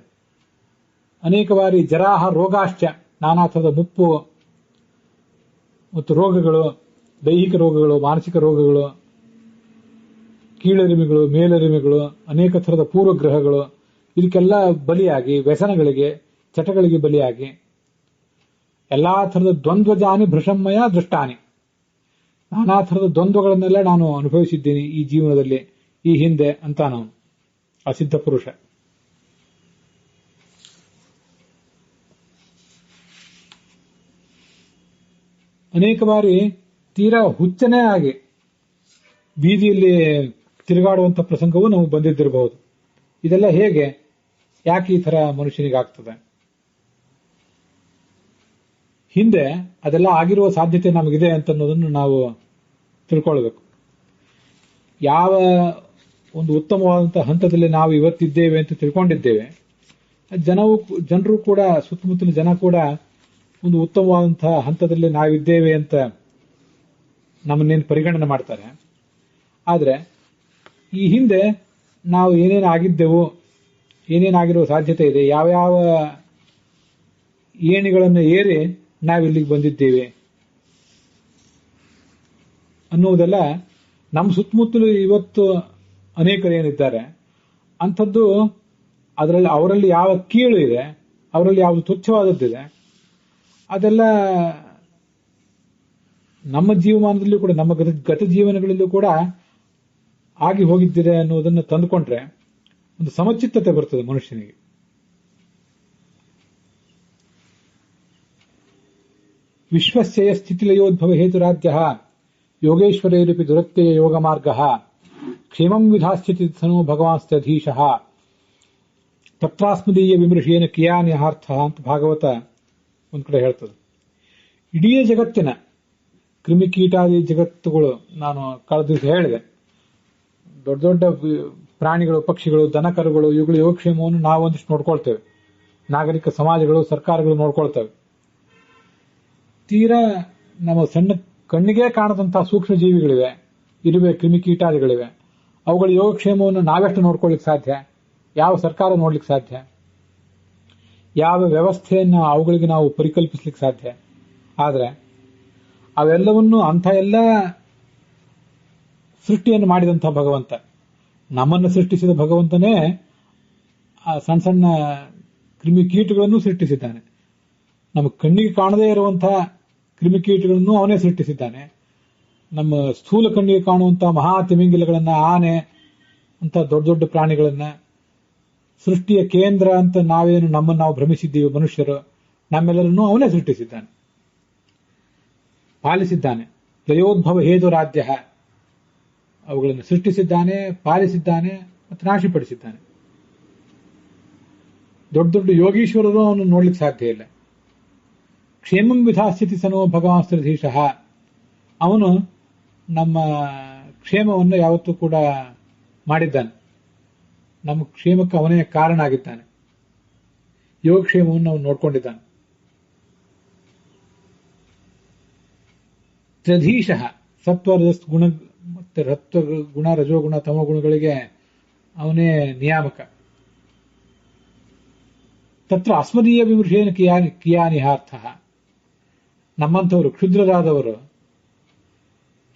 ಅನೇಕ ಬಾರಿ ಜರಾಹ ರೋಗಾಶ್ಚ, ನಾನಾ ಥರದ ಮುಪ್ಪು ಮತ್ತು ರೋಗಗಳು, ದೈಹಿಕ ರೋಗಗಳು, ಮಾನಸಿಕ ರೋಗಗಳು, ಕೀಳರಿಮೆಗಳು, ಮೇಲರಿಮೆಗಳು, ಅನೇಕ ಥರದ ಪೂರ್ವಗ್ರಹಗಳು, ಇದಕ್ಕೆಲ್ಲ ಬಲಿಯಾಗಿ, ವ್ಯಸನಗಳಿಗೆ, ಚಟಗಳಿಗೆ ಬಲಿಯಾಗಿ, ಎಲ್ಲಾ ಥರದ ದ್ವಂದ್ವಜಾನಿ ಭೃಷಮ್ಮಯ ದೃಷ್ಟಾನಿ, ನಾನಾ ಥರದ ದ್ವಂದ್ವಗಳನ್ನೆಲ್ಲ ನಾನು ಅನುಭವಿಸಿದ್ದೀನಿ ಈ ಜೀವನದಲ್ಲಿ ಈ ಹಿಂದೆ ಅಂತ ನಾವು ಆ ಸಿದ್ಧ ಪುರುಷ. ಅನೇಕ ಬಾರಿ ತೀರಾ ಹುಚ್ಚನೇ ಆಗಿ ಬೀದಿಯಲ್ಲಿ ತಿರುಗಾಡುವಂಥ ಪ್ರಸಂಗವೂ ನಮಗೆ ಬಂದಿದ್ದಿರಬಹುದು. ಇದೆಲ್ಲ ಹೇಗೆ, ಯಾಕೆ ಈ ತರ ಮನುಷ್ಯನಿಗಾಗ್ತದೆ? ಹಿಂದೆ ಅದೆಲ್ಲ ಆಗಿರುವ ಸಾಧ್ಯತೆ ನಮಗಿದೆ ಅಂತನ್ನೋದನ್ನು ನಾವು ತಿಳ್ಕೊಳ್ಬೇಕು. ಯಾವ ಒಂದು ಉತ್ತಮವಾದಂತಹ ಹಂತದಲ್ಲಿ ನಾವು ಇವತ್ತಿದ್ದೇವೆ ಅಂತ ತಿಳ್ಕೊಂಡಿದ್ದೇವೆ, ಜನರು ಕೂಡ, ಸುತ್ತಮುತ್ತಲಿನ ಜನ ಕೂಡ ಒಂದು ಉತ್ತಮವಾದಂತಹ ಹಂತದಲ್ಲಿ ನಾವಿದ್ದೇವೆ ಅಂತ ನಮ್ಮನ್ನೇನು ಪರಿಗಣನೆ ಮಾಡ್ತಾರೆ. ಆದರೆ ಈ ಹಿಂದೆ ನಾವು ಏನೇನು ಆಗಿದ್ದೆವು ಏನೇನಾಗಿರುವ ಸಾಧ್ಯತೆ ಇದೆ, ಯಾವ್ಯಾವ ಏಣಿಗಳನ್ನು ಏರಿ ನಾವಿಲ್ಲಿಗೆ ಬಂದಿದ್ದೇವೆ ಅನ್ನುವುದೆಲ್ಲ ನಮ್ಮ ಸುತ್ತಮುತ್ತಲು ಇವತ್ತು ಅನೇಕರೇನಿದ್ದಾರೆ ಅಂಥದ್ದು ಅವರಲ್ಲಿ ಯಾವ ಕೀಳು ಇದೆ, ಅವರಲ್ಲಿ ಯಾವುದು ತುಚ್ಛವಾದದ್ದಿದೆ, ಅದೆಲ್ಲ ನಮ್ಮ ಜೀವಮಾನದಲ್ಲೂ ಕೂಡ, ನಮ್ಮ ಗತ ಜೀವನಗಳಲ್ಲೂ ಕೂಡ ಆಗಿ ಹೋಗಿದ್ದಿದೆ ಅನ್ನೋದನ್ನು ತಂದುಕೊಂಡ್ರೆ ಒಂದು ಸಮಚಿತ್ತತೆ ಬರ್ತದೆ ಮನುಷ್ಯನಿಗೆ. ವಿಶ್ವಸ್ಯ ಸ್ಥಿತಿಲಯೋದ್ಭವ ಹೇತುರಾಜ್ಯ ಯೋಗೇಶ್ವರೇರಪಿ ದುರತ್ಯಯ ಯೋಗ ಮಾರ್ಗ ಕ್ಷೇಮಂ ವಿಧಾಸ್ಯತಿ ಸನೋ ಭಗವಾನ್ಸ್ತ್ಯಧೀಶಃ ತತ್ರಾಸ್ಮದೀಯ ವಿಮೃಶೇನ ಕಿಯಾನ್ಯಹಾರ್ಥ ಅಂತ ಭಾಗವತ ಒಂದ್ ಕಡೆ ಹೇಳ್ತದೆ. ಇಡೀ ಜಗತ್ತಿನ ಕ್ರಿಮಿಕೀಟಾದಿ ಜಗತ್ತುಗಳು, ನಾನು ಕಳೆದ ದಿವಸ ಹೇಳಿದೆ, ದೊಡ್ಡ ದೊಡ್ಡ ಪ್ರಾಣಿಗಳು, ಪಕ್ಷಿಗಳು, ದನಕರುಗಳು, ಇವುಗಳ ಯೋಗಕ್ಷೇಮವನ್ನು ನಾವೊಂದಿಷ್ಟು ನೋಡ್ಕೊಳ್ತೇವೆ. ನಾಗರಿಕ ಸಮಾಜಗಳು, ಸರ್ಕಾರಗಳು ನೋಡ್ಕೊಳ್ತವೆ. ತೀರಾ ನಮ್ಮ ಸಣ್ಣ ಕಣ್ಣಿಗೆ ಕಾಣದಂತಹ ಸೂಕ್ಷ್ಮ ಜೀವಿಗಳಿವೆ, ಇರುವೆ ಕ್ರಿಮಿಕೀಟಾದಿಗಳಿವೆ. ಅವುಗಳ ಯೋಗಕ್ಷೇಮವನ್ನು ನಾವೆಷ್ಟು ನೋಡ್ಕೊಳ್ಳಿಕ್ಕೆ ಸಾಧ್ಯ? ಯಾವ ಸರ್ಕಾರ ನೋಡ್ಲಿಕ್ಕೆ ಸಾಧ್ಯ? ಯಾವ ವ್ಯವಸ್ಥೆಯನ್ನು ಅವುಗಳಿಗೆ ನಾವು ಪರಿಕಲ್ಪಿಸ್ಲಿಕ್ಕೆ ಸಾಧ್ಯ? ಆದರೆ ಅವೆಲ್ಲವನ್ನು ಅಂಥ ಎಲ್ಲ ಸೃಷ್ಟಿಯನ್ನು ಮಾಡಿದಂತಹ ಭಗವಂತ, ನಮ್ಮನ್ನು ಸೃಷ್ಟಿಸಿದ ಭಗವಂತನೇ ಆ ಸಣ್ಣ ಸಣ್ಣ ಕ್ರಿಮಿಕೀಟಗಳನ್ನು ಸೃಷ್ಟಿಸಿದ್ದಾನೆ. ನಮ್ಮ ಕಣ್ಣಿಗೆ ಕಾಣದೇ ಇರುವಂತಹ ಕ್ರಿಮಿಕೀಟಗಳನ್ನು ಅವನೇ ಸೃಷ್ಟಿಸಿದ್ದಾನೆ. ನಮ್ಮ ಸ್ಥೂಲ ಕಣ್ಣಿಗೆ ಕಾಣುವಂತಹ ಮಹಾ ತಿಮಿಂಗಿಲಗಳನ್ನ, ಆನೆ ಅಂತ ದೊಡ್ಡ ದೊಡ್ಡ ಪ್ರಾಣಿಗಳನ್ನ, ಸೃಷ್ಟಿಯ ಕೇಂದ್ರ ಅಂತ ನಾವೇನು ನಮ್ಮನ್ನು ನಾವು ಭ್ರಮಿಸಿದ್ದೀವಿ ಮನುಷ್ಯರು, ನಮ್ಮೆಲ್ಲರನ್ನೂ ಅವನೇ ಸೃಷ್ಟಿಸಿದ್ದಾನೆ, ಪಾಲಿಸಿದ್ದಾನೆ. ಲಯೋದ್ಭವ ಹೇತು ರಾಜ್ಯ, ಅವುಗಳನ್ನು ಸೃಷ್ಟಿಸಿದ್ದಾನೆ, ಪಾಲಿಸಿದ್ದಾನೆ ಮತ್ತು ನಾಶಪಡಿಸಿದ್ದಾನೆ. ದೊಡ್ಡ ದೊಡ್ಡ ಯೋಗೀಶ್ವರರು ಅವನು ನೋಡ್ಲಿಕ್ಕೆ ಸಾಧ್ಯ ಇಲ್ಲ. ಕ್ಷೇಮಂ ವಿಧಾಸ್ಥಿತಿ ಸನೋ ಭಗವಾನ್ಸ್ತ್ಯಧೀಶಃ, ಅವನು ನಮ್ಮ ಕ್ಷೇಮವನ್ನು ಯಾವತ್ತೂ ಕೂಡ ಮಾಡಿದ್ದಾನೆ. ನಮ್ಮ ಕ್ಷೇಮಕ್ಕೆ ಅವನೇ ಕಾರಣ ಆಗಿದ್ದಾನೆ. ಯೋಗಕ್ಷೇಮವನ್ನು ಅವನು ನೋಡ್ಕೊಂಡಿದ್ದಾನೆ. ತ್ಯಧೀಶಃ, ಸತ್ವರಜ ಗುಣ ಮತ್ತೆ ಗುಣ, ರಜೋಗುಣ, ತಮೋಗುಣಗಳಿಗೆ ಅವನೇ ನಿಯಾಮಕ. ತತ್ರ ಅಸ್ಮದೀಯ ವಿಮೃಶೇನ ಕಿಯಾನಿಹಾರ್ಥ, ನಮ್ಮಂಥವರು ಕ್ಷುದ್ರರಾದವರು,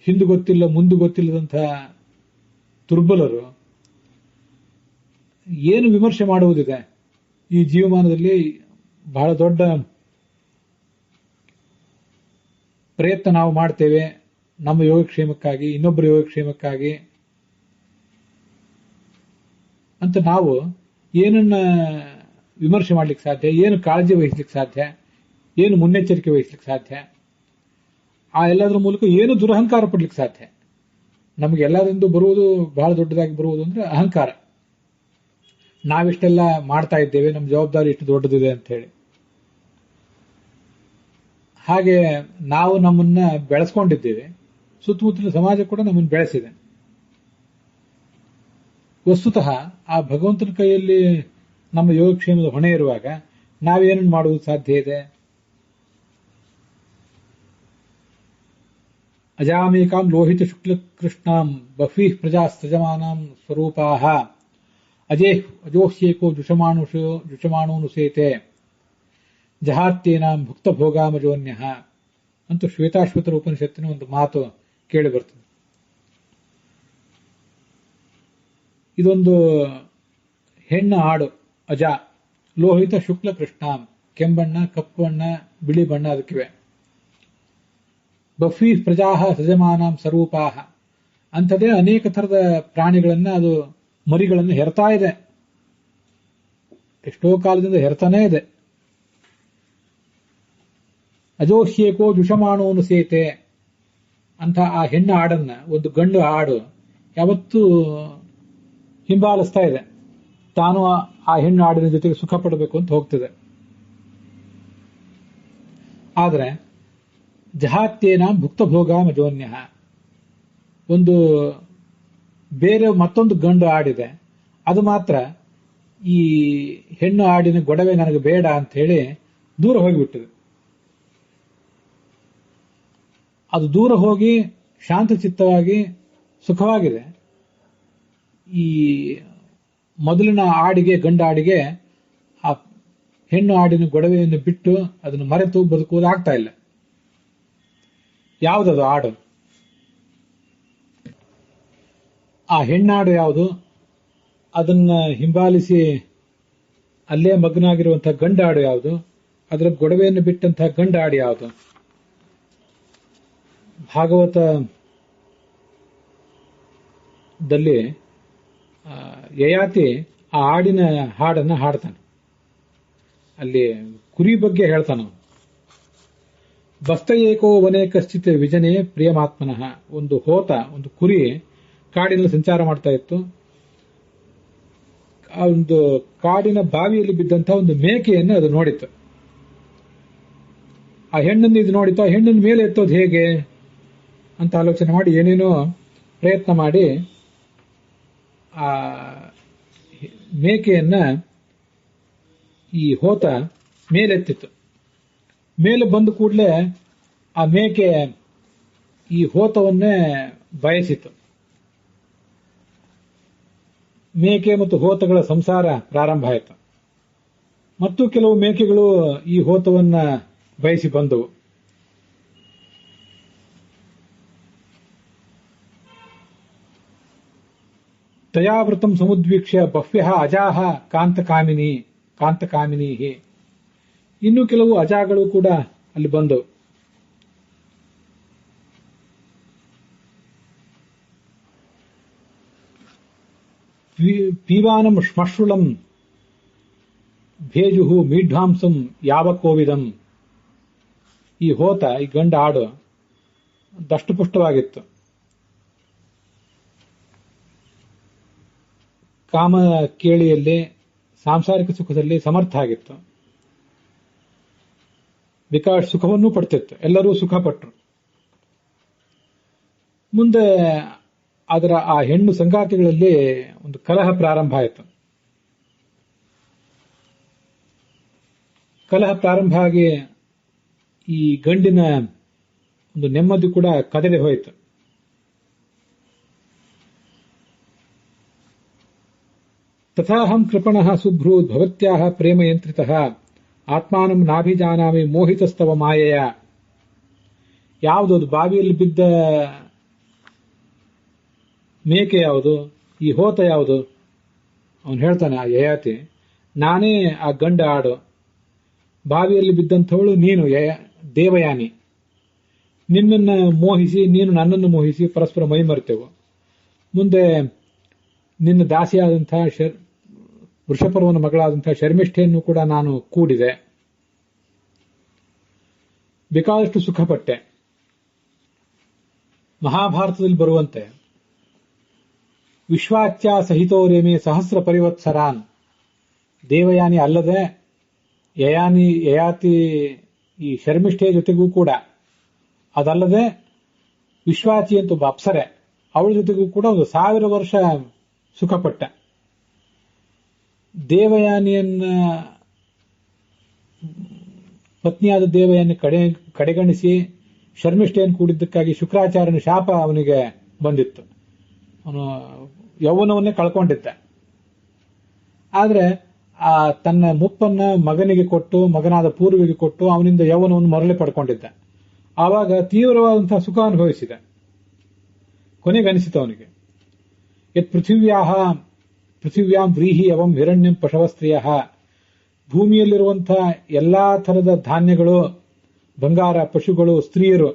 ಹಿಂದು ಗೊತ್ತಿಲ್ಲ ಮುಂದು ಗೊತ್ತಿಲ್ಲದಂತಹ ದುರ್ಬಲರು ಏನು ವಿಮರ್ಶೆ ಮಾಡುವುದಿದೆ? ಈ ಜೀವಮಾನದಲ್ಲಿ ಬಹಳ ದೊಡ್ಡ ಪ್ರಯತ್ನ ನಾವು ಮಾಡ್ತೇವೆ ನಮ್ಮ ಯೋಗಕ್ಷೇಮಕ್ಕಾಗಿ, ಇನ್ನೊಬ್ಬರ ಯೋಗಕ್ಷೇಮಕ್ಕಾಗಿ ಅಂತ. ನಾವು ಏನನ್ನ ವಿಮರ್ಶೆ ಮಾಡ್ಲಿಕ್ಕೆ ಸಾಧ್ಯ? ಏನು ಕಾಳಜಿ ವಹಿಸ್ಲಿಕ್ಕೆ ಸಾಧ್ಯ? ಏನು ಮುನ್ನೆಚ್ಚರಿಕೆ ವಹಿಸ್ಲಿಕ್ಕೆ ಸಾಧ್ಯ? ಆ ಎಲ್ಲದರ ಮೂಲಕ ಏನು ದುರಹಂಕಾರ ಪಡ್ಲಿಕ್ಕೆ ಸಾಧ್ಯ? ನಮಗೆ ಎಲ್ಲದರಿಂದ ಬರುವುದು, ಬಹಳ ದೊಡ್ಡದಾಗಿ ಬರುವುದು ಅಂದ್ರೆ ಅಹಂಕಾರ. ನಾವಿಷ್ಟೆಲ್ಲ ಮಾಡ್ತಾ ಇದ್ದೇವೆ, ನಮ್ಮ ಜವಾಬ್ದಾರಿ ಇಷ್ಟು ದೊಡ್ಡದಿದೆ ಅಂತ ಹೇಳಿ. ಹಾಗೆ ನಾವು ನಮ್ಮನ್ನ ಬೆಳೆಸ್ಕೊಂಡಿದ್ದೇವೆ, ಸುತ್ತಮುತ್ತಲಿನ ಸಮಾಜ ಕೂಡ ನಮ್ಮನ್ನು ಬೆಳೆಸಿದೆ. ವಸ್ತುತಃ ಆ ಭಗವಂತನ ಕೈಯಲ್ಲಿ ನಮ್ಮ ಯೋಗಕ್ಷೇಮದ ಹೊಣೆ ಇರುವಾಗ ನಾವೇನನ್ನು ಮಾಡುವುದು ಸಾಧ್ಯ ಇದೆ? ಅಜಾಮೇಕಾಂ ಲೋಹಿತ ಶುಕ್ಲ ಕೃಷ್ಣಾಂ ಬಫೀಃ ಪ್ರಜಾ ಸಜಮಾನಾಂ ಸ್ವರೂಪಾಃ ಅಜೋಹ್ಯೇಕೋ ಜುಷಮಾಣೋನುಸೇತೆ ಜಹಾತ್ಯೇನಾಂ ಭುಕ್ತ ಭೋಗಾಮಜೋನ್ಯಃ ಅಂತ ಶ್ವೇತಾಶ್ವತರ ಉಪನಿಷತ್ತಿನ ಒಂದು ಮಾತು ಕೇಳಿ ಬರ್ತದೆ. ಇದೊಂದು ಹೆಣ್ಣು ಆಡು ಅಜ, ಲೋಹಿತ ಶುಕ್ಲ ಕೃಷ್ಣಾಂ, ಕೆಂಬಣ್ಣ, ಕಪ್ಪು ಬಣ್ಣ, ಬಿಳಿ ಬಣ್ಣ ಅದಕ್ಕಿವೆ. ಬಫೀ ಪ್ರಜಾಹ ಸಜಮಾನಾಂ ಸ್ವರೂಪಾಹ, ಅಂಥದೇ ಅನೇಕ ಥರದ ಪ್ರಾಣಿಗಳನ್ನ, ಅದು ಮರಿಗಳನ್ನು ಹೆರ್ತಾ ಇದೆ, ಎಷ್ಟೋ ಕಾಲದಿಂದ ಹೆರ್ತಾನೇ ಇದೆ. ಅಜೋಹ್ಯೇಕೋ ಜುಷಮಾಣೋನು ಸೇತೆ ಅಂತ ಆ ಹೆಣ್ಣು ಆಡನ್ನ ಒಂದು ಗಂಡು ಆಡು ಯಾವತ್ತೂ ಹಿಂಬಾಲಿಸ್ತಾ ಇದೆ. ತಾನು ಆ ಹೆಣ್ಣು ಆಡಿನ ಜೊತೆಗೆ ಸುಖ ಪಡಬೇಕು ಅಂತ ಹೋಗ್ತದೆ. ಆದರೆ ಜಹಾತ್ಯೇನ ಭುಕ್ತ ಭೋಗ ಮಜೋನ್ಯ, ಒಂದು ಬೇರೆ ಮತ್ತೊಂದು ಗಂಡು ಆಡಿದೆ, ಅದು ಮಾತ್ರ ಈ ಹೆಣ್ಣು ಆಡಿನ ಗೊಡವೆ ನನಗೆ ಬೇಡ ಅಂತ ಹೇಳಿ ದೂರ ಹೋಗಿಬಿಟ್ಟಿದೆ. ಅದು ದೂರ ಹೋಗಿ ಶಾಂತಚಿತ್ತವಾಗಿ ಸುಖವಾಗಿದೆ. ಈ ಮೊದಲಿನ ಆಡಿಗೆ, ಗಂಡ ಆಡಿಗೆ ಆ ಹೆಣ್ಣು ಆಡಿನ ಗೊಡವೆಯನ್ನು ಬಿಟ್ಟು ಅದನ್ನು ಮರೆತು ಬದುಕುವುದು ಆಗ್ತಾ ಇಲ್ಲ. ಯಾವುದದು ಆಡು? ಆ ಹೆಣ್ಣಾಡು ಯಾವುದು? ಅದನ್ನ ಹಿಂಬಾಲಿಸಿ ಅಲ್ಲೇ ಮಗ್ನಾಗಿರುವಂತಹ ಗಂಡ ಆಡು ಯಾವುದು? ಅದರ ಗೊಡವೆಯನ್ನು ಬಿಟ್ಟಂತಹ ಗಂಡ ಆಡು ಯಾವುದು? ಭಾಗವತದಲ್ಲಿ ಯಯಾತಿ ಆ ಆಡಿನ ಹಾಡನ್ನ ಹಾಡ್ತಾನೆ. ಅಲ್ಲಿ ಕುರಿ ಬಗ್ಗೆ ಹೇಳ್ತಾನ. ಬಸ್ತ ಏಕೋ ವನೇ ಕಶ್ಚಿತ್ ವಿಜನೆ ಪ್ರಿಯಮಾತ್ಮನಃ. ಒಂದು ಹೋತ, ಒಂದು ಕುರಿ ಕಾಡಿನಲ್ಲಿ ಸಂಚಾರ ಮಾಡ್ತಾ ಇತ್ತು. ಆ ಒಂದು ಕಾಡಿನ ಬಾವಿಯಲ್ಲಿ ಬಿದ್ದಂತಹ ಒಂದು ಮೇಕೆಯನ್ನು ಅದು ನೋಡಿತ್ತು. ಆ ಹೆಣ್ಣನ್ನು ಇದು ನೋಡಿತ್ತು. ಆ ಹೆಣ್ಣನ್ನು ಮೇಲೆ ಎತ್ತೋದು ಹೇಗೆ ಅಂತ ಆಲೋಚನೆ ಮಾಡಿ ಏನೇನೋ ಪ್ರಯತ್ನ ಮಾಡಿ ಆ ಮೇಕೆಯನ್ನ ಈ ಹೋತ ಮೇಲೆತ್ತಿತ್ತು. ಮೇಲೆ ಬಂದ ಕೂಡಲೇ ಆ ಮೇಕೆ ಈ ಹೋತವನ್ನೇ ಬಯಸಿತು. ಮೇಕೆ ಮತ್ತು ಹೋತಗಳ ಸಂಸಾರ ಪ್ರಾರಂಭ ಆಯಿತು. ಮತ್ತು ಕೆಲವು ಮೇಕೆಗಳು ಈ ಹೋತವನ್ನ ಬಯಸಿ ಬಂದವು. ತಯಾವೃತಂ ಸಮುದ್ವೀಕ್ಷ್ಯ ಬಹ್ವ್ಯಃ ಅಜಾಹ ಕಾಂತಕಾಮಿನೀ. ಇನ್ನು ಕೆಲವು ಅಜಾಗಳು ಕೂಡ ಅಲ್ಲಿ ಬಂದವು. ಪೀವಾನಂ ಶ್ಮಶ್ರುಳಂ ಭೇಜುಹು ಮೀಢ್ವಾಂಸಂ ಯಾವಕೋವಿದಂ. ಈ ಹೋತ, ಈ ಗಂಡ ಆಡು ದಷ್ಟಪುಷ್ಟವಾಗಿತ್ತು. ಕಾಮ ಕೇಳಿಯಲ್ಲಿ, ಸಾಂಸಾರಿಕ ಸುಖದಲ್ಲಿ ಸಮರ್ಥ ಆಗಿತ್ತು. ವಿಕಾಸ ಸುಖವನ್ನೂ ಪಡ್ತಿತ್ತು. ಎಲ್ಲರೂ ಸುಖ ಪಟ್ಟರು. ಮುಂದೆ ಅದರ ಆ ಹೆಣ್ಣು ಸಂಗಾತಿಗಳಲ್ಲಿ ಒಂದು ಕಲಹ ಪ್ರಾರಂಭ ಆಯಿತು. ಕಲಹ ಪ್ರಾರಂಭ ಆಗಿ ಈ ಗಂಡಿನ ಒಂದು ನೆಮ್ಮದಿ ಕೂಡ ಕದಡಿ ಹೋಯಿತು. ತಥಾಹಂ ಕೃಪಣಃ ಸುಭ್ರೂತ್ ಭವತ್ಯಾಹ ಪ್ರೇಮಯಂತ್ರಿತಃ ಆತ್ಮಾನಂ ನಾಭಿಜಾನಾಮಿ ಮೋಹಿತಸ್ತವ ಮಾಯೆಯ. ಯಾವುದದು? ಬಾವಿಯಲ್ಲಿ ಬಿದ್ದ ಮೇಕೆ ಯಾವುದು? ಈ ಹೋತ ಯಾವುದು? ಅವನು ಹೇಳ್ತಾನೆ, ಆ ಯಯಾತಿ, ನಾನೇ ಆ ಗಂಡ ಆಡು. ಬಾವಿಯಲ್ಲಿ ಬಿದ್ದಂಥವಳು ನೀನು ದೇವಯಾನಿ. ನಿನ್ನನ್ನು ಮೋಹಿಸಿ, ನೀನು ನನ್ನನ್ನು ಮೋಹಿಸಿ ಪರಸ್ಪರ ಮೈ ಮರೆತೆವು. ಮುಂದೆ ನಿನ್ನ ದಾಸಿಯಾದಂತಹ ವೃಷಪರ್ವನ ಮಗಳಾದಂತಹ ಶರ್ಮಿಷ್ಠೆಯನ್ನು ಕೂಡ ನಾನು ಕೂಡಿದೆ. ಬೇಕಾದಷ್ಟು ಸುಖಪಟ್ಟೆ. ಮಹಾಭಾರತದಲ್ಲಿ ಬರುವಂತೆ ವಿಶ್ವಾಚ್ಯ ಸಹಿತೋರೇಮೆ ಸಹಸ್ರ ಪರಿವತ್ಸರಾನ್. ದೇವಯಾನಿ ಅಲ್ಲದೆ ಯಯಾತಿ ಈ ಶರ್ಮಿಷ್ಠೆಯ ಜೊತೆಗೂ ಕೂಡ, ಅದಲ್ಲದೆ ವಿಶ್ವಾಚಿ ಅಂತ ಒಬ್ಬ ಅಪ್ಸರೆ, ಅವಳ ಜೊತೆಗೂ ಕೂಡ ಒಂದು 1000 ವರ್ಷ ಸುಖಪಟ್ಟ. ದೇವಯಾನಿಯನ್ನ, ಪತ್ನಿಯಾದ ದೇವಯಾನಿ ಕಡೆಗಣಿಸಿ ಶರ್ಮಿಷ್ಠೆಯನ್ನು ಕೂಡಿದ್ದಕ್ಕಾಗಿ ಶುಕ್ರಾಚಾರ್ಯನ ಶಾಪ ಅವನಿಗೆ ಬಂದಿತ್ತು. ಅವನು ಯೌವನವನ್ನೇ ಕಳ್ಕೊಂಡಿದ್ದ. ಆದರೆ ತನ್ನ ಮುಪ್ಪನ್ನ ಮಗನಿಗೆ ಕೊಟ್ಟು, ಮಗನಾದ ಪೂರ್ವಿಗೆ ಕೊಟ್ಟು ಅವನಿಂದ ಯೌವನವನ್ನು ಮರಳಿ ಪಡ್ಕೊಂಡಿದ್ದ. ಆವಾಗ ತೀವ್ರವಾದಂತಹ ಸುಖ ಅನುಭವಿಸಿದ. ಕೊನೆಗನಿಸಿತು ಅವನಿಗೆ, ಯತ್ ಪೃಥಿವ್ಯಾಂ ವ್ರೀಹಿ ಅವಂ ಹಿರಣ್ಯಂ ಪಶವಸ್ತ್ರೀಯ. ಭೂಮಿಯಲ್ಲಿರುವಂತಹ ಎಲ್ಲಾ ಥರದ ಧಾನ್ಯಗಳು, ಬಂಗಾರ, ಪಶುಗಳು, ಸ್ತ್ರೀಯರು,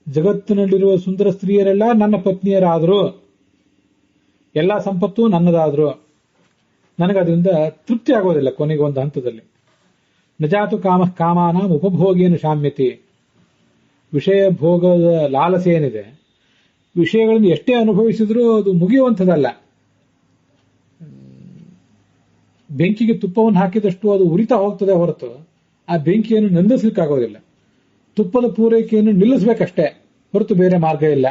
ಜಗತ್ತಿನಲ್ಲಿರುವ ಸುಂದರ ಸ್ತ್ರೀಯರೆಲ್ಲ ನನ್ನ ಪತ್ನಿಯರಾದರು, ಎಲ್ಲಾ ಸಂಪತ್ತು ನನ್ನದಾದ್ರು. ನನಗದರಿಂದ ತೃಪ್ತಿ ಆಗೋದಿಲ್ಲ ಕೊನೆಗೆ ಒಂದು ಹಂತದಲ್ಲಿ. ನಜಾತು ಕಾಮಾನಾಂ ಉಪಭೋಗೇನ ಶಾಮ್ಯತಿ. ವಿಷಯ ಭೋಗದ ಲಾಲಸೆ ಏನಿದೆ, ವಿಷಯಗಳನ್ನು ಎಷ್ಟೇ ಅನುಭವಿಸಿದ್ರೂ ಅದು ಮುಗಿಯುವಂಥದ್ದಲ್ಲ. ಬೆಂಕಿಗೆ ತುಪ್ಪವನ್ನು ಹಾಕಿದಷ್ಟು ಅದು ಉರಿತಾ ಹೋಗ್ತದೆ ಹೊರತು ಆ ಬೆಂಕಿಯನ್ನು ನಂದಿಸಲಿಕ್ಕಾಗೋದಿಲ್ಲ. ತುಪ್ಪದ ಪೂರೈಕೆಯನ್ನು ನಿಲ್ಲಿಸಬೇಕಷ್ಟೇ ಹೊರತು ಬೇರೆ ಮಾರ್ಗ ಇಲ್ಲ.